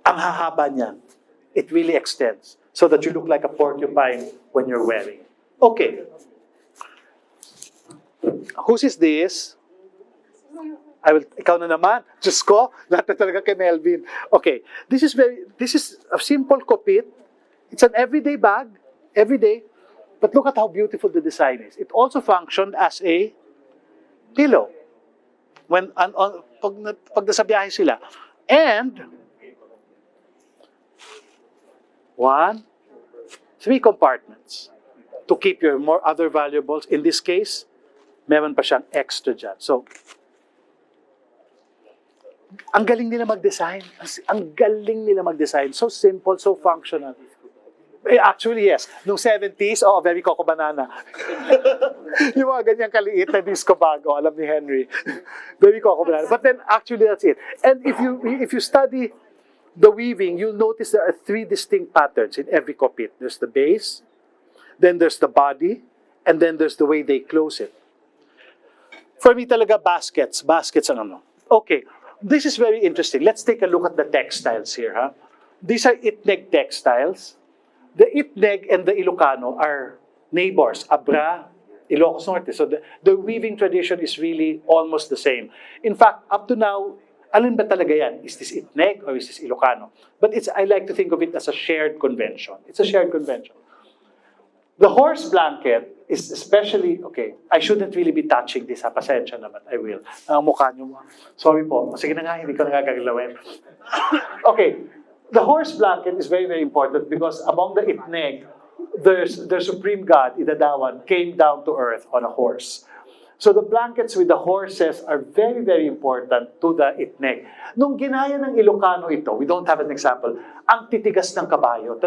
ang hahaba niyan. It really extends so that you look like a porcupine when you're wearing. Okay. Whose is this? Ikaw na naman. Diyos ko, lahat na talaga kay Melvin. Okay. This is a simple kopit. It's an everyday bag. Everyday. But look at how beautiful the design is. It also functioned as a pillow. When, pag nasa biyahe sila. And, 3 compartments to keep your more other valuables. In this case, meron pa siyang extra dyan. So, ang galing nila mag-design. Ang galing nila mag-design. So simple, so functional. Actually, yes. Noong 70s, very Coco Banana. Yung mga ganyang kaliit na disco bago, alam ni Henry. Very Coco Banana. But then, actually, that's it. And if you study the weaving, you'll notice there are 3 distinct patterns in every kopit. There's the base, then there's the body, and then there's the way they close it. For me talaga, baskets ang ano. Okay, this is very interesting. Let's take a look at the textiles here. Huh? These are Itneg textiles. The Itneg and the Ilocano are neighbors, Abra, Ilocos Norte. So the weaving tradition is really almost the same. In fact, up to now, alin ba talaga yan? Is this Itneg or is this Ilocano? But I like to think of it as a shared convention. It's a shared convention. The horse blanket is especially, okay, I shouldn't really be touching this, ha? Pasensya naman, I will. Ang mukha niyo, sorry po. Sige na nga, hindi ko nagagalawin. Okay, the horse blanket is very, very important because among the Itneg, their supreme god, Idadawan, came down to earth on a horse. So the blankets with the horses are very, very important to the Itneg. Nung ginaya ng Ilocano ito, we don't have an example, ang titigas ng kabayo,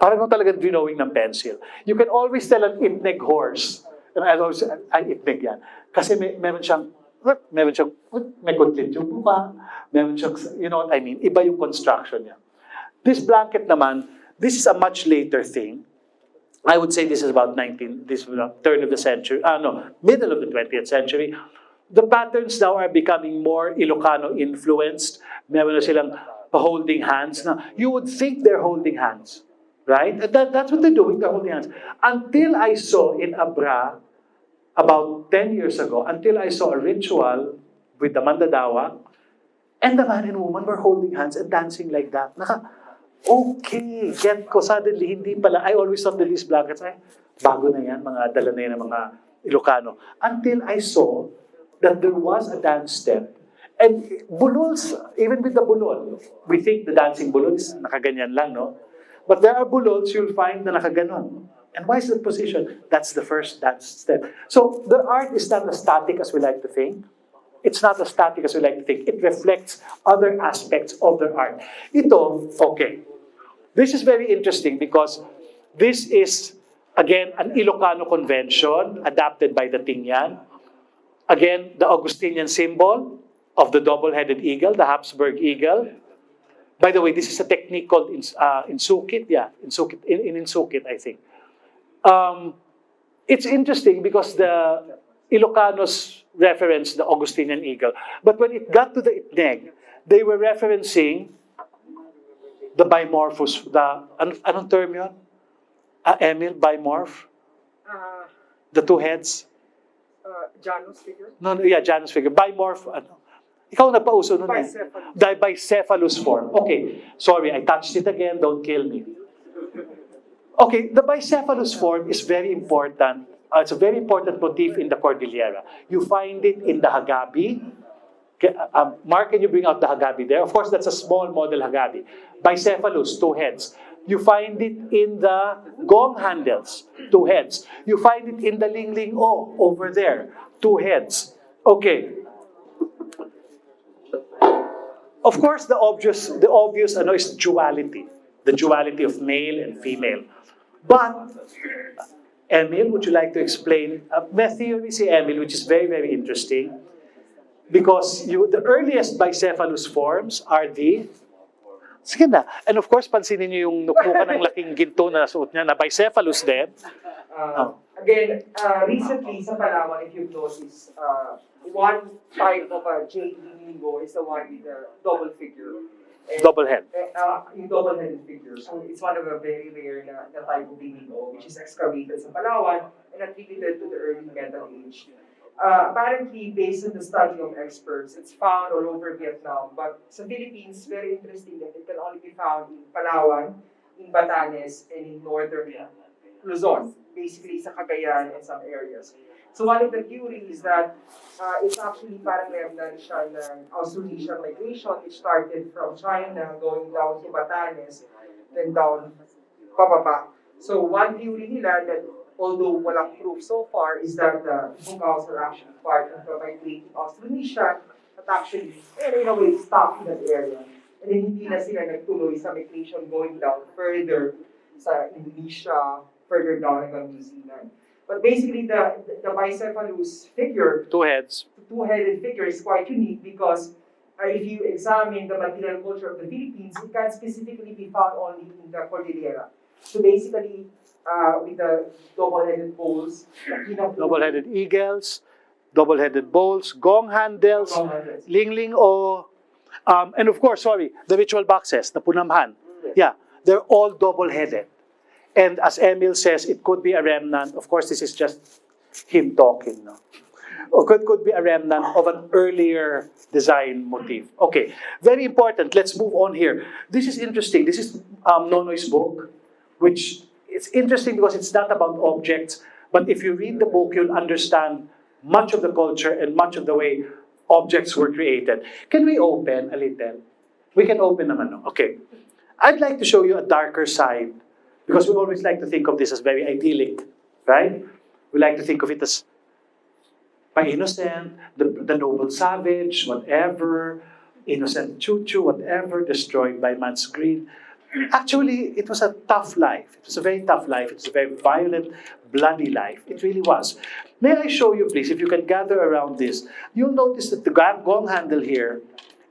parang talagang drawing ng pencil. You can always tell an Itneg horse, and I always say, ay, Itneg yan. Kasi meron siyang, may kutlit yung buka, meron siyang, you know what I mean, iba yung construction niya. This blanket naman, this is a much later thing. I would say this is about turn of the century, middle of the 20th century. The patterns now are becoming more Ilocano influenced. Meron na silang holding hands. Now, you would think they're holding hands, right? That's what they're doing, they're holding hands. Until I saw in Abra, about 10 years ago, until I saw a ritual with the Mandadawa, and the man and woman were holding hands and dancing like that. Okay, get ko suddenly, hindi pala, I always thought that these blankets, bago na yan, mga dala na yan ng mga Ilocano. Until I saw that there was a dance step, and bulols, even with the bulol, we think the dancing bulol is nakaganyan lang, no? But there are bulols you'll find na nakaganon. And why is that position? That's the first dance step. So the art is not as static as we like to think. It's not as static as we like to think. It reflects other aspects of the art. Ito, okay. This is very interesting because this is, again, an Ilocano convention adapted by the Tingyan. Again, the Augustinian symbol of the double-headed eagle, the Habsburg eagle. By the way, this is a technique called insukit. Yeah, in insukit, I think. It's interesting because the Ilocanos referenced the Augustinian eagle. But when it got to the Itneg, they were referencing the bimorphous, anong term yun? Emil, bimorph? The two heads? Janus figure? No, yeah, Janus figure. Bimorph, ano? Ikaw nagpauso nun eh. Bicephalus. The bicephalus form. Okay, sorry, I touched it again, don't kill me. Okay, the bicephalus form is very important. It's a very important motif in the Cordillera. You find it in the Hagabi. Mark, can you bring out the Hagabi there? Of course, that's a small model Hagabi. Bicephalus, two heads. You find it in the gong handles, two heads. You find it in the Lingling O, over there, two heads. Okay. Of course, the obvious is duality. The duality of male and female. But, Emil, would you like to explain? May theory si Emil, which is very, very interesting. Because the earliest bicephalus forms are the... Sige na. And of course, pansinin niyo yung nukuha ng laking ginto na suot niya na bicephalus din. Again, recently sa Palawan, if you've noticed, one type of a jade lingo is the one with the double figure. Double head. Yung double-headed figure. So it's one of a very rare na type of lingo which is excavated sa Palawan and attributed to the early Metal Age. Apparently, based on the study of experts, it's found all over Vietnam. But sa Philippines, very interesting that it can only be found in Palawan, in Batanes, and in northern Luzon, basically sa Cagayan and some areas. So one of the theories is that it's actually parang remnant siya ng Austronesian migration which started from China going down to Batanes, then down pababa. So one theory nila that although walang proof so far is that the Bukaos are actually part of the migrating Austronesian that actually in a way stopped in that area. And then hindi na sila nagtuloy sa migration going down further sa Indonesia, further down hanggang New Zealand. But basically, the bicephalus figure, two-headed figure, is quite unique because if you examine the material culture of the Philippines, it can specifically be found only in the Cordillera. So basically, with the double-headed bowls, Double-headed eagles, double-headed bowls, gong handles, lingling o, and of course, the ritual boxes, the punamhan. Yeah, they're all double-headed. And as Emil says, it could be a remnant. Of course, this is just him talking. No? Or could be a remnant of an earlier design motif. Okay, very important. Let's move on here. This is interesting. This is Nonoy's book, which it's interesting because it's not about objects, but if you read the book, you'll understand much of the culture and much of the way objects were created. Can we open a little? We can open naman, no? Okay. I'd like to show you a darker side because we always like to think of this as very idyllic, right? We like to think of it as pa-innocent, the noble savage, whatever, innocent choo-choo, whatever, destroyed by man's greed. Actually, it was a tough life. It was a very tough life. It was a very violent, bloody life. It really was. May I show you, please, if you can gather around this, you'll notice that the gong handle here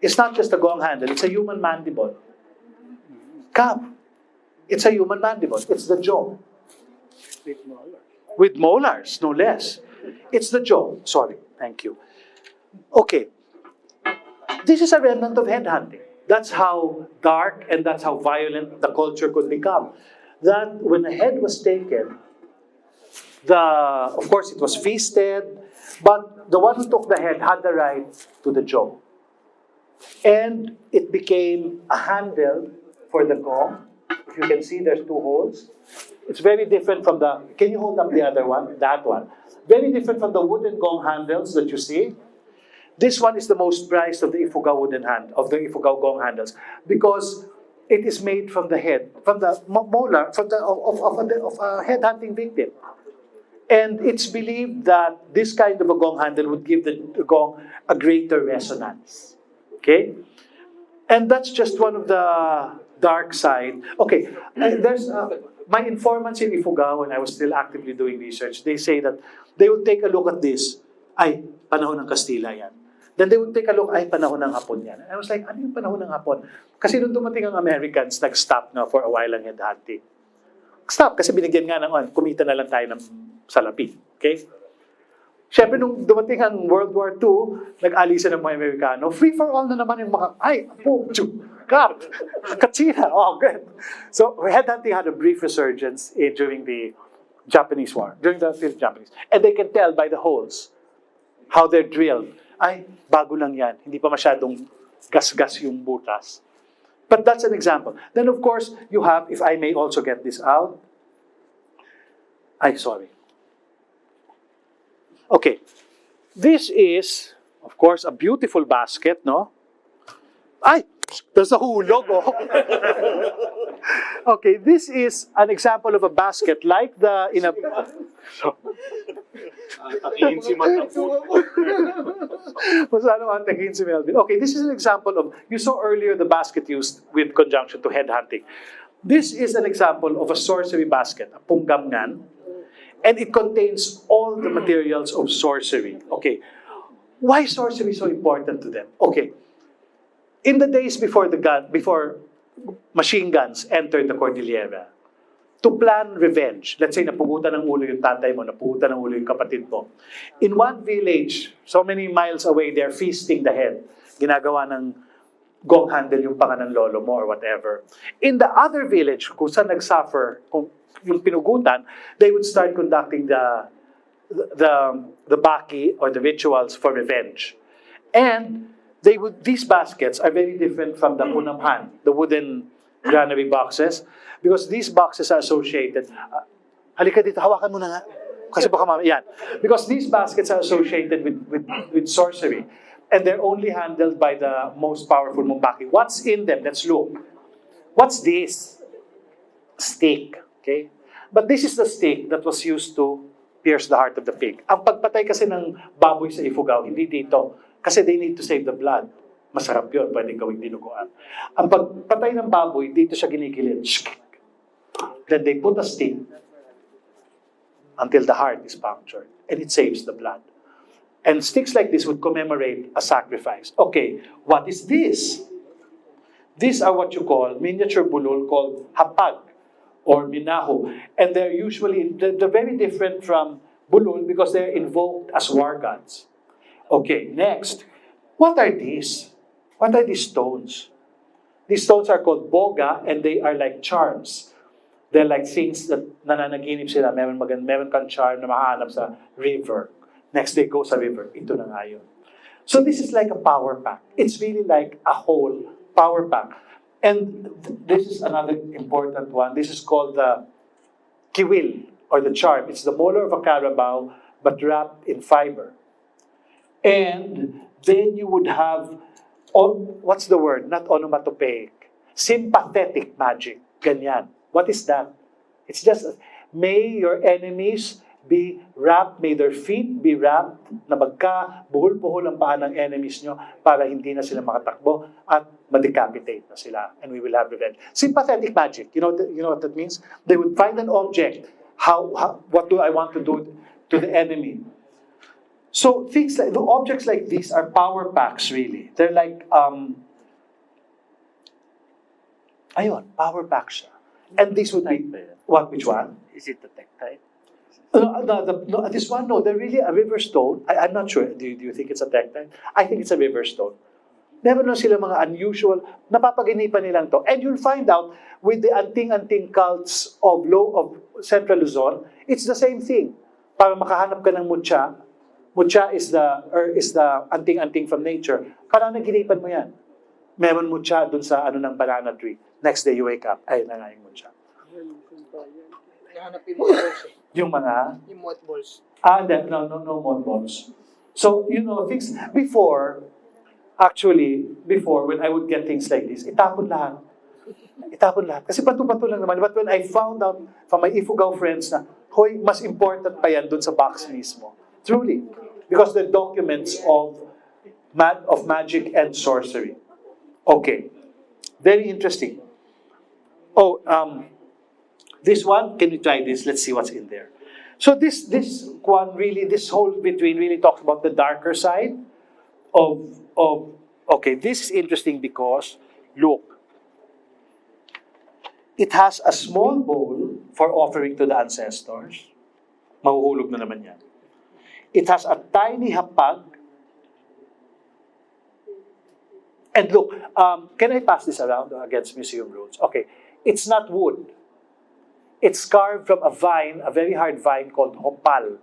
is not just a gong handle, it's a human mandible. Come. It's a human mandible. It's the jaw. With molars, no less. It's the jaw. Sorry. Thank you. Okay. This is a remnant of headhunting. That's how dark and that's how violent the culture could become. That when a head was taken, of course it was feasted, but the one who took the head had the right to the jaw. And it became a handle for the gong. If you can see, there's two holes. It's very different from can you hold up the other one? That one. Very different from the wooden gong handles that you see. This one is the most prized of the Ifugao gong handles, because it is made from the head, from the molar, of a head hunting victim. And it's believed that this kind of a gong handle would give the gong a greater resonance. Okay? And that's just one of the dark side. Okay, there's my informants in Ifugao, when I was still actively doing research, they say that they would take a look at this. Ay, panahon ng Kastila yan. Then they would take a look, ay, panahon ng Hapon yan. And I was like, ano yung panahon ng Hapon? Kasi nung dumating ang Americans, nag-stop na for a while ang headhunting. Stop, kasi binigyan nga ng, kumita na lang tayo ng salapi. Okay? Siyempre, nung dumating ang World War II, nag-alisan ng mga Amerikano, free for all na naman yung mga, ay, po, cut, katsina, oh, good. So, headhunting had a brief resurgence during the Japanese War, during the Japanese. And they can tell by the holes how they're drilled. Ay, bago lang yan. Hindi pa masyadong gas-gas yung butas. But that's an example. Then, of course, you have, if I may also get this out. Ay, sorry. Okay. This is, of course, a beautiful basket, no? Ay, there's a hulog, oh. Okay, this is an example of a basket like in a... Okay, this is an example of, you saw earlier the basket used with conjunction to headhunting. This is an example of a sorcery basket, a punggamngan, and it contains all the materials of sorcery. Okay, why sorcery is so important to them? Okay, in the days before before machine guns entered the Cordillera, to plan revenge, let's say napugutan ng ulo yung tatay mo, napugutan ng ulo yung kapatid mo. In one village, so many miles away, they're feasting the head. Ginagawa ng gong handle yung panga ng lolo mo or whatever. In the other village, kung saan nagsuffer, kung yung pinugutan, they would start conducting the baki or the rituals for revenge. And these baskets are very different from the punamhan, the wooden granary boxes, because these boxes are associated. Halika dito, hawakan mo na nga. Kasi baka yan. Because these baskets are associated with sorcery. And they're only handled by the most powerful mumbaki. What's in them? Let's look. What's this? Steak. Okay? But this is the steak that was used to pierce the heart of the pig. Ang pagpatay kasi ng baboy sa Ifugao, hindi dito. Kasi they need to save the blood. Masarap yun, pwedeng gawing dinuguan. Ang pagpatay ng baboy, dito siya ginigilid. Then they put a stick until the heart is punctured. And it saves the blood. And sticks like this would commemorate a sacrifice. Okay, what is this? These are what you call miniature bulol called hapag or minaho. And they're very different from bulol because they're invoked as war gods. Okay, next. What are these? What are these stones? These stones are called boga and they are like charms. They're like things that nananaginip sila. Meron kang charm na mahanap sa river. Next day, go sa river. Ito na nga yun. So this is like a power pack. It's really like a whole power pack. And this is another important one. This is called the kiwil, or the charm. It's the molar of a carabao, but wrapped in fiber. And then you would have, what's the word? Not onomatopoeic. Sympathetic magic. Ganyan. What is that? It's just, may your enemies be wrapped, may their feet be wrapped, na magka-buhol-buhol ang paa ng enemies nyo para hindi na sila makatakbo at ma-decapitate na sila. And we will have revenge. Sympathetic magic. You know what that means? They would find an object. What do I want to do to the enemy? So things like, the objects like these are power packs, really. They're like, power packs siya. And this would be, what, which one? Is it the tectile? No, this one, no, they're really a river stone. I'm not sure. Do you think it's a tectile? I think it's a river stone. Meron lang sila mga unusual, napapaginipan nilang to. And you'll find out with the anting-anting cults of Central Luzon, it's the same thing. Para makahanap ka ng mutya, mutya is the anting-anting from nature. Parang naginipan mo yan. Meron mutya dun sa ng banana tree. Next day you wake up, ay na nga yung mutya. Nahanap yung mga balls eh. Yung mga? Yung moth balls. No mothballs. So, things, before, when I would get things like this, itapon lahat. Kasi bato-bato lang naman. But when I found out from my Ifugao friends na, hoy, mas important pa yan dun sa box mismo. Truly. Because they're documents of magic and sorcery. Okay. Very interesting. This one, can you try this? Let's see what's in there. So this one really, this whole between really talks about the darker side of okay, this is interesting because, look, it has a small bowl for offering to the ancestors. Mahuhulog na naman yan. It has a tiny hapag. And look, can I pass this around against museum rules? Okay, it's not wood. It's carved from a vine, a very hard vine called hopal.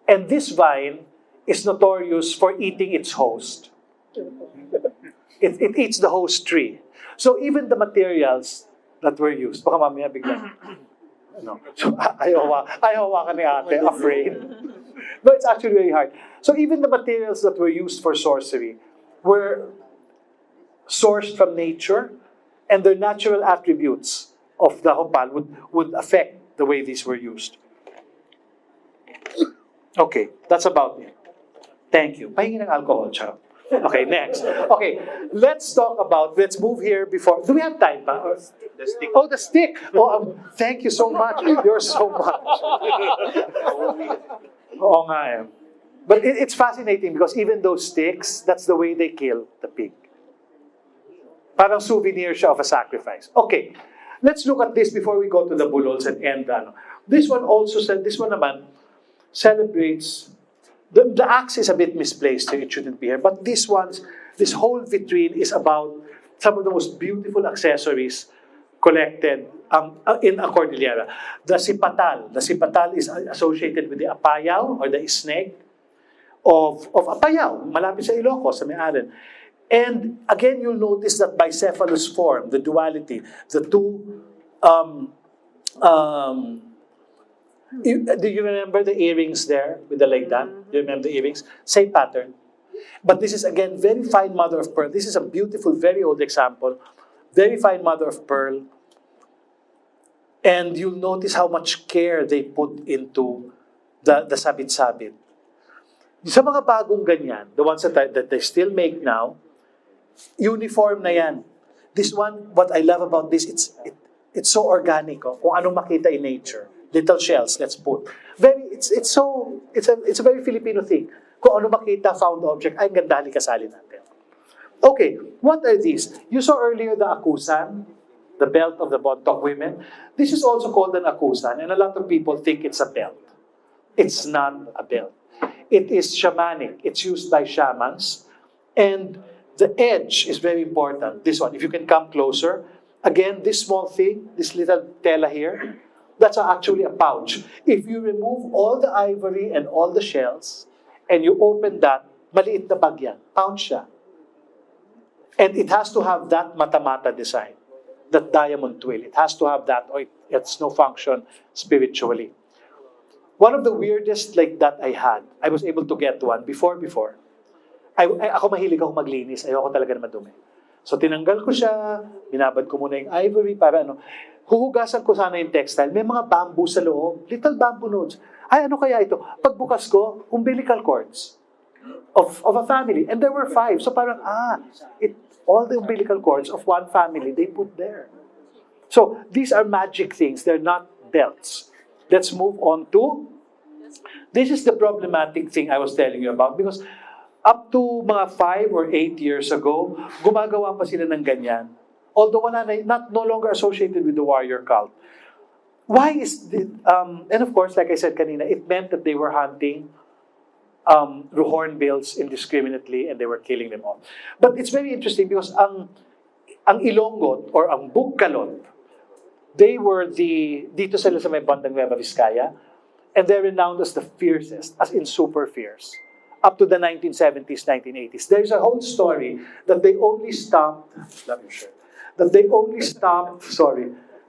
And this vine is notorious for eating its host. It eats the host tree. So even the materials that were used, baka mamaya biglang, so ayaw ka ni ate, afraid. But it's actually very hard. So even the materials that were used for sorcery were sourced from nature, and their natural attributes of the hopal would affect the way these were used. Okay, that's about it. Thank you. Pahingi ng alcohol, charot. Okay, next. Okay, let's move here before. Do we have time pa? The stick. Oh, the stick. Oh, thank you so much. You're so much. Oo nga eh. But it's fascinating because even those sticks, that's the way they kill the pig. Parang souvenir siya of a sacrifice. Okay, let's look at this before we go to the bulols and end. This one naman celebrates. The axe is a bit misplaced, so it shouldn't be here. But this whole vitrine is about some of the most beautiful accessories collected in a Cordillera. The sipatal is associated with the apayao or the isneg of Apayao, malapit sa Ilocos, sa May-Aren. And again, you'll notice that bicephalous form, the duality, the two. Do you remember the earrings there with the like that? Do you remember the earrings? Same pattern. But this is again very fine mother of pearl. This is a beautiful, very old example. Very fine mother of pearl. And you'll notice how much care they put into the sabit-sabit. Sa mga bagong ganyan, the ones that they still make now, uniform na yan. This one, what I love about this, it's so organic. Kung ano makita in nature. Little shells, let's put. It's a very Filipino thing. Kung ano makita, found object, ay ganda, halika kasali natin. Okay, what are these? You saw earlier the akusan, the belt of the Bontoc women. This is also called an akusan, and a lot of people think it's a belt. It's not a belt. It is shamanic. It's used by shamans. And the edge is very important. This one, if you can come closer. Again, this small thing, this little tela here, that's actually a pouch. If you remove all the ivory and all the shells, and you open that, maliit na bag yan. Pouch siya. And it has to have that mata-mata design, that diamond twill. It has to have that, or It's no function spiritually. One of the weirdest like that I had, I was able to get one before. Ako mahilig ako maglinis, ayoko talaga na madumi. So tinanggal ko siya, binabad ko muna yung ivory para huhugasan ko sana yung textile. May mga bamboo sa loob, little bamboo nodes. Ay, ano kaya ito? Pagbukas ko, umbilical cords of a family. And there were 5. So parang, all the umbilical cords of one family, they put there. So these are magic things. They're not belts. Let's move on to, this is the problematic thing I was telling you about because up to mga 5 or 8 years ago, gumagawa pa sila ng ganyan. Although no longer associated with the warrior cult. Why is this, and of course, like I said kanina, it meant that they were hunting hornbills indiscriminately and they were killing them off. But it's very interesting because ang Ilonggot or ang Bugkalot, they were dito sila sa may bandang Nueva Vizcaya, and they're renowned as the fiercest, as in super fierce. Up to the 1970s, 1980s. There's a whole story that they only stopped,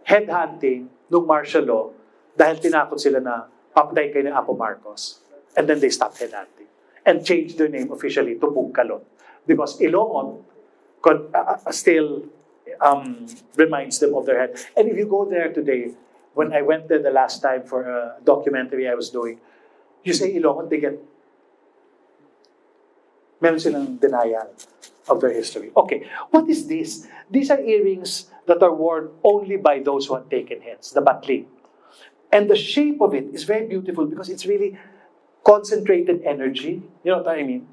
headhunting nung martial law dahil tinakot sila na papatayin kayo ng Apo Marcos. And then they stopped headhunting and changed their name officially to Bugkalot. Because Ilongot still reminds them of their head. And if you go there today, when I went there the last time for a documentary I was doing, you say Ilongot, they get meron silang denial of their history. Okay, what is this? These are earrings that are worn only by those who have taken hits, the batling. And the shape of it is very beautiful because it's really concentrated energy. You know what I mean?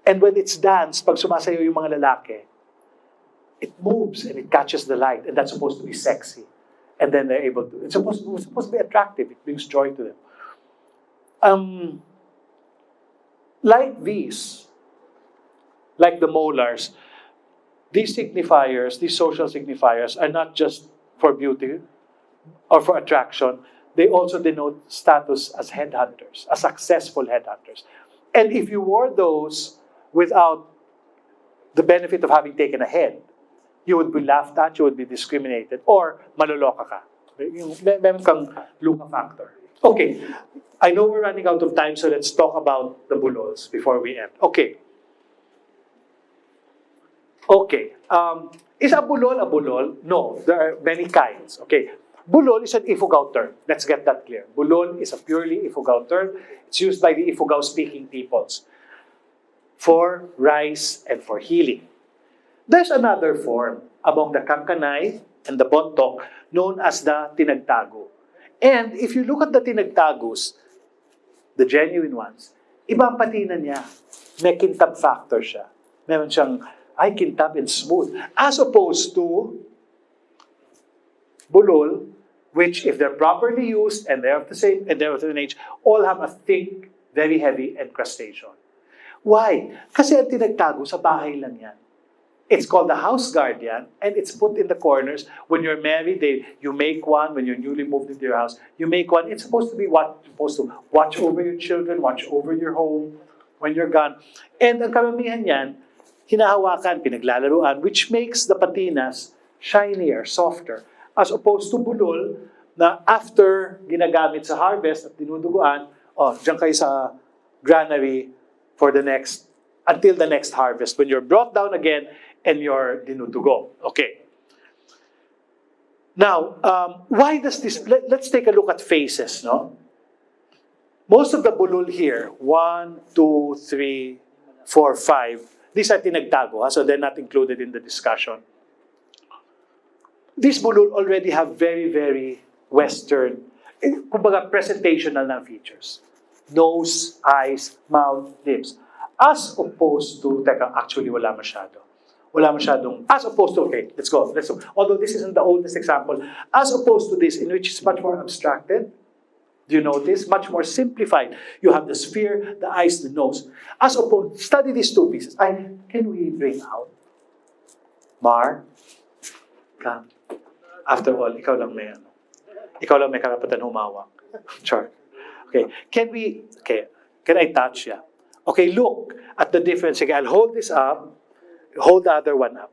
And when it's danced, pag sumasayaw yung mga lalaki, it moves and it catches the light, and that's supposed to be sexy. And then they're able to, it's supposed to be attractive. It brings joy to them. Like these, like the molars, these signifiers, these social signifiers are not just for beauty or for attraction. They also denote status as headhunters, as successful headhunters. And if you wore those without the benefit of having taken a head, you would be laughed at, you would be discriminated, or maloloka ka. Meron kang luka factor. Okay, I know we're running out of time, so let's talk about the bulols before we end. Okay. Is a bulol a bulol? No, there are many kinds. Okay. Bulol is an Ifugao term. Let's get that clear. Bulol is a purely Ifugao term. It's used by the Ifugao-speaking peoples for rice and for healing. There's another form among the Kankanay and the Bontok known as the Tinagtago. And if you look at the Tinagtagos, the genuine ones, ibang patina niya. May kintab factor siya. Meron siyang, kintab and smooth. As opposed to bulol, which if they're properly used and they're of the same age, all have a thick, very heavy encrustation. Why? Kasi ang tinagtago sa bahay lang yan. It's called the house guardian, and it's put in the corners. When you're married, you make one. When you're newly moved into your house, you make one. It's supposed to be supposed to watch over your children, watch over your home when you're gone. And ang karamihan yan, hinahawakan, pinaglalaruan, which makes the patinas shinier, softer. As opposed to bulol, na after ginagamit sa harvest at dinuduguan, diyan kayo sa granary until the next harvest, when you're brought down again and you're dinudugo. Okay. Now, why does this, let's take a look at faces, no? Most of the bulol here, 1, 2, 3, 4, 5, these are tinagtago, so they're not included in the discussion. These bulol already have very, very Western, kumbaga presentational na features. Nose, eyes, mouth, lips. As opposed to, actually wala masyadong. As opposed to, okay, let's go. Although this isn't the oldest example, as opposed to this, in which it's much more abstracted. Do you notice? Much more simplified. You have the sphere, the eyes, the nose. As opposed, study these two pieces. Can we bring out? Mar, come. After all, ikaw lang may karapatan humawak. Char. Okay. Can I touch? Yeah. Okay, look at the difference. Okay, I'll hold this up. Hold the other one up.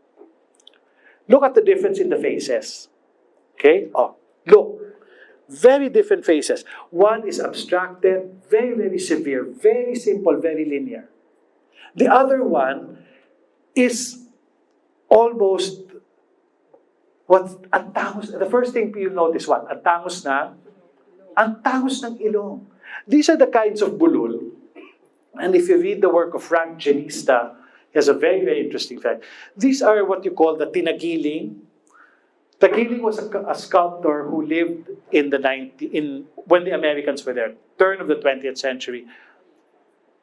Look at the difference in the faces. Okay? Look, very different faces. One is abstracted, very, very severe, very simple, very linear. The other one is almost ang tangos. The first thing you notice, what? Ang tangos ng ilong. These are the kinds of bulol. And if you read the work of Frank Genista, he has a very, very interesting fact. These are what you call the tinagiling. Tagiling was a sculptor who lived when the Americans were there, turn of the 20th century.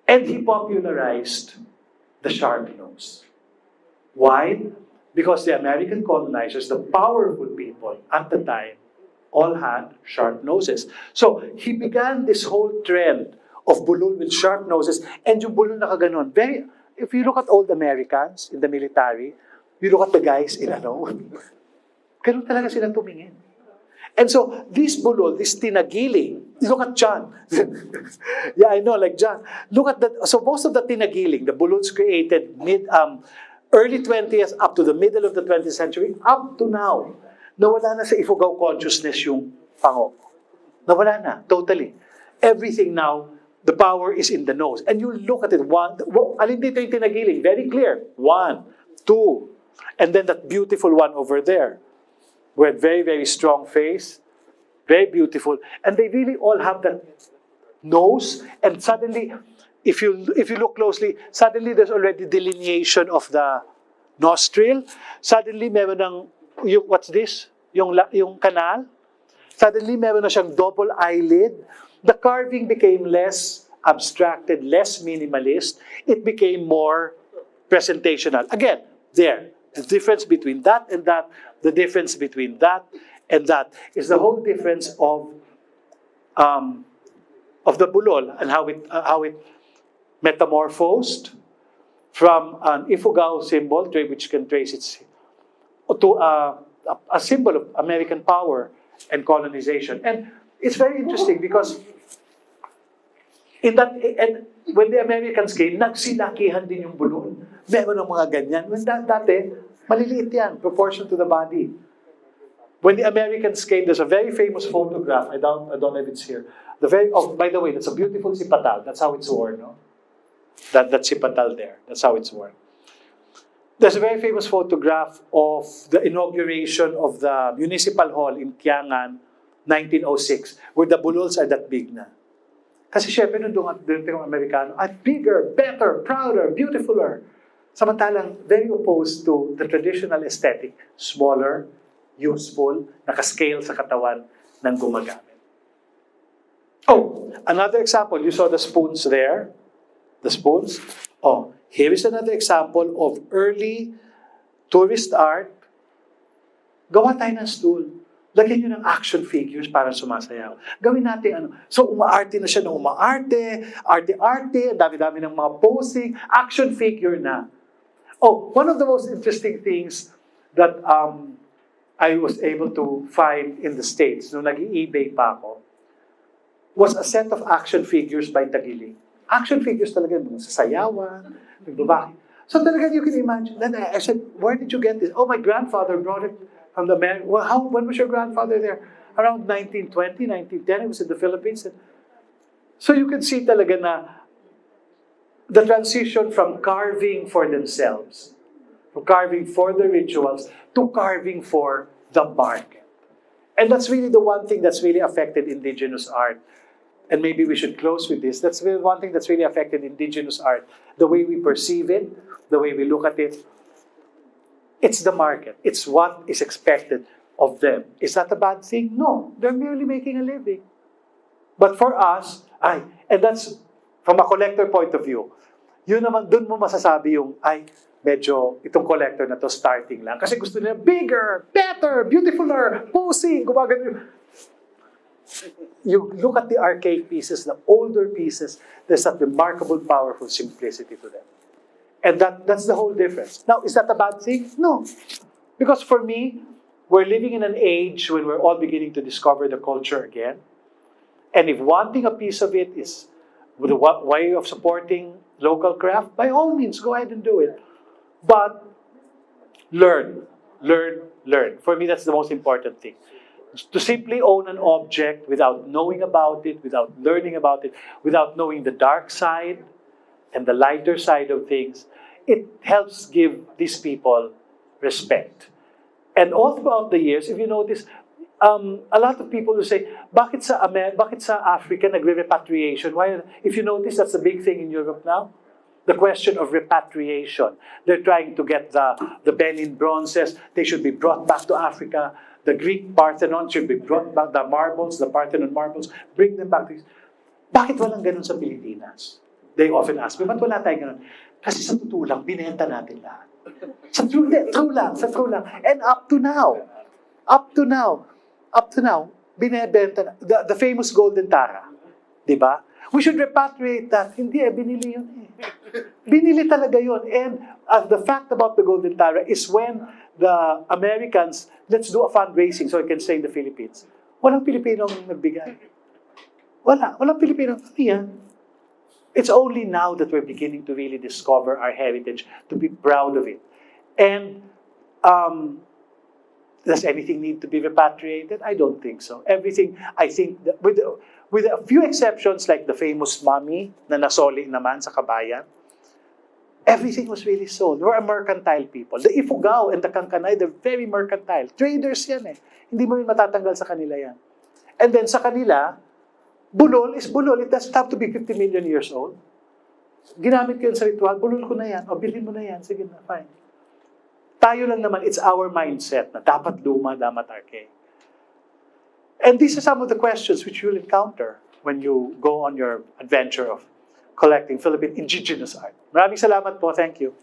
And he popularized the sharp nose. Why? Because the American colonizers, the powerful people at the time, all had sharp noses. So he began this whole trend of bulol with sharp noses, and yung bulol na kaganon. If you look at old Americans in the military, you look at the guys in ganun talaga sila tumingin. And so, this bulol, this tinagiling, look at John. Yeah, I know, like John. Look at that. So most of the tinagiling, the bulols created early 20th up to the middle of the 20th century, up to now, nawala na sa Ifugao consciousness yung pango. Nawala na, totally. Everything now, the power is in the nose. And you look at it, alin dito yung tinagiling? Very clear. 1, 2, and then that beautiful one over there. With very, very strong face, very beautiful. And they really all have that nose, and suddenly, if you look closely, suddenly there's already delineation of the nostril. Suddenly, meron ng, what's this? Yung canal. Suddenly, meron na siyang double eyelid. The carving became less abstracted, less minimalist. It became more presentational. Again, there. The difference between that and that, the difference between that and that is the whole difference of the bulol and how it metamorphosed from an Ifugao symbol, which can trace its to a symbol of American power and colonization. And it's very interesting because and when the Americans came, nagsilakihan din yung bulol. Meron ng mga ganyan. When dati, maliliit yan, proportion to the body. When the Americans came, there's a very famous photograph. I don't know if it's here. By the way, that's a beautiful sipatal. That's how it's worn, no? That sipatal there. That's how it's worn. There's a very famous photograph of the inauguration of the Municipal Hall in Tiangan, 1906, where the bulols are that big na. Kasi syempre, nung yung Amerikano, bigger, better, prouder, beautifuler. Samantalang, very opposed to the traditional aesthetic, smaller, useful, nakascale sa katawan ng gumagamit. Oh, another example, you saw the spoons there? The spoons? Oh, here is another example of early tourist art. Gawa tayo ng stool. Lagyan nyo ng action figures para sumasayaw. Gawin natin So, umaarte na siya ng umaarte, arte-arte, ang dami-dami ng mga posing, action figure na. Oh, one of the most interesting things that I was able to find in the States, nung nag-eBay pa ako, was a set of action figures by Tagiling. Action figures talaga, mga sasayawan, nagbabaki. So talaga, you can imagine. Then I said, where did you get this? Oh, my grandfather brought it from the American. Well, when was your grandfather there? Around 1920, 1910, he was in the Philippines. So you can see talaga na the transition from carving for themselves, from carving for the rituals, to carving for the market. And that's really the one thing that's really affected indigenous art. And maybe we should close with this. That's really one thing that's really affected indigenous art. The way we perceive it, the way we look at it. It's the market. It's what is expected of them. Is that a bad thing? No. They're merely making a living. But for us, and that's from a collector point of view, yun naman, dun mo masasabi yung, medyo itong collector na to starting lang. Kasi gusto nila bigger, better, beautifuler, posing, gumagano. You look at the archaic pieces, the older pieces, there's that remarkable, powerful simplicity to them. And that's the whole difference. Now, is that a bad thing? No. Because for me, we're living in an age when we're all beginning to discover the culture again. And if wanting a piece of it is with a way of supporting local craft, by all means, go ahead and do it. But learn. For me, that's the most important thing. To simply own an object without knowing about it, without learning about it, without knowing the dark side and the lighter side of things, it helps give these people respect. And all throughout the years, if you notice, a lot of people will say, bakit sa Africa nagre-repatriation? Why? If you notice, that's a big thing in Europe now. The question of repatriation. They're trying to get the Benin bronzes. They should be brought back to Africa. The Greek Parthenon should be brought back. The marbles, the Parthenon marbles, bring them back. Bakit walang ganun sa Pilipinas? They often ask me, ba't wala tayong ganun? Kasi sa totoo lang, binenta natin lahat. Sa true lang. And up to now, binebenta na. The famous Golden Tara, di ba? We should repatriate that. Hindi binili yun Binili talaga yun. And the fact about the Golden Tara is when the Americans, let's do a fundraising so I can say in the Philippines, walang Pilipinong nagbigay. Walang Pilipinong, ano yan? It's only now that we're beginning to really discover our heritage, to be proud of it. And does anything need to be repatriated? I don't think so. Everything, I think, with a few exceptions like the famous mummy na nasoli naman sa Kabayan, everything was really sold. We're a mercantile people. The Ifugao and the Kankanay, they're very mercantile. Traders yan eh. Hindi mo yun matatanggal sa kanila yan. And then sa kanila, bulol is bulol. It doesn't have to be 50 million years old. Ginamit ko yun sa ritual, bulol ko na yan. O, bilhin mo na yan. Sige na, fine. Tayo lang naman, it's our mindset na dapat luma, dapat archaic. And these are some of the questions which you'll encounter when you go on your adventure of collecting Philippine indigenous art. Maraming salamat po. Thank you.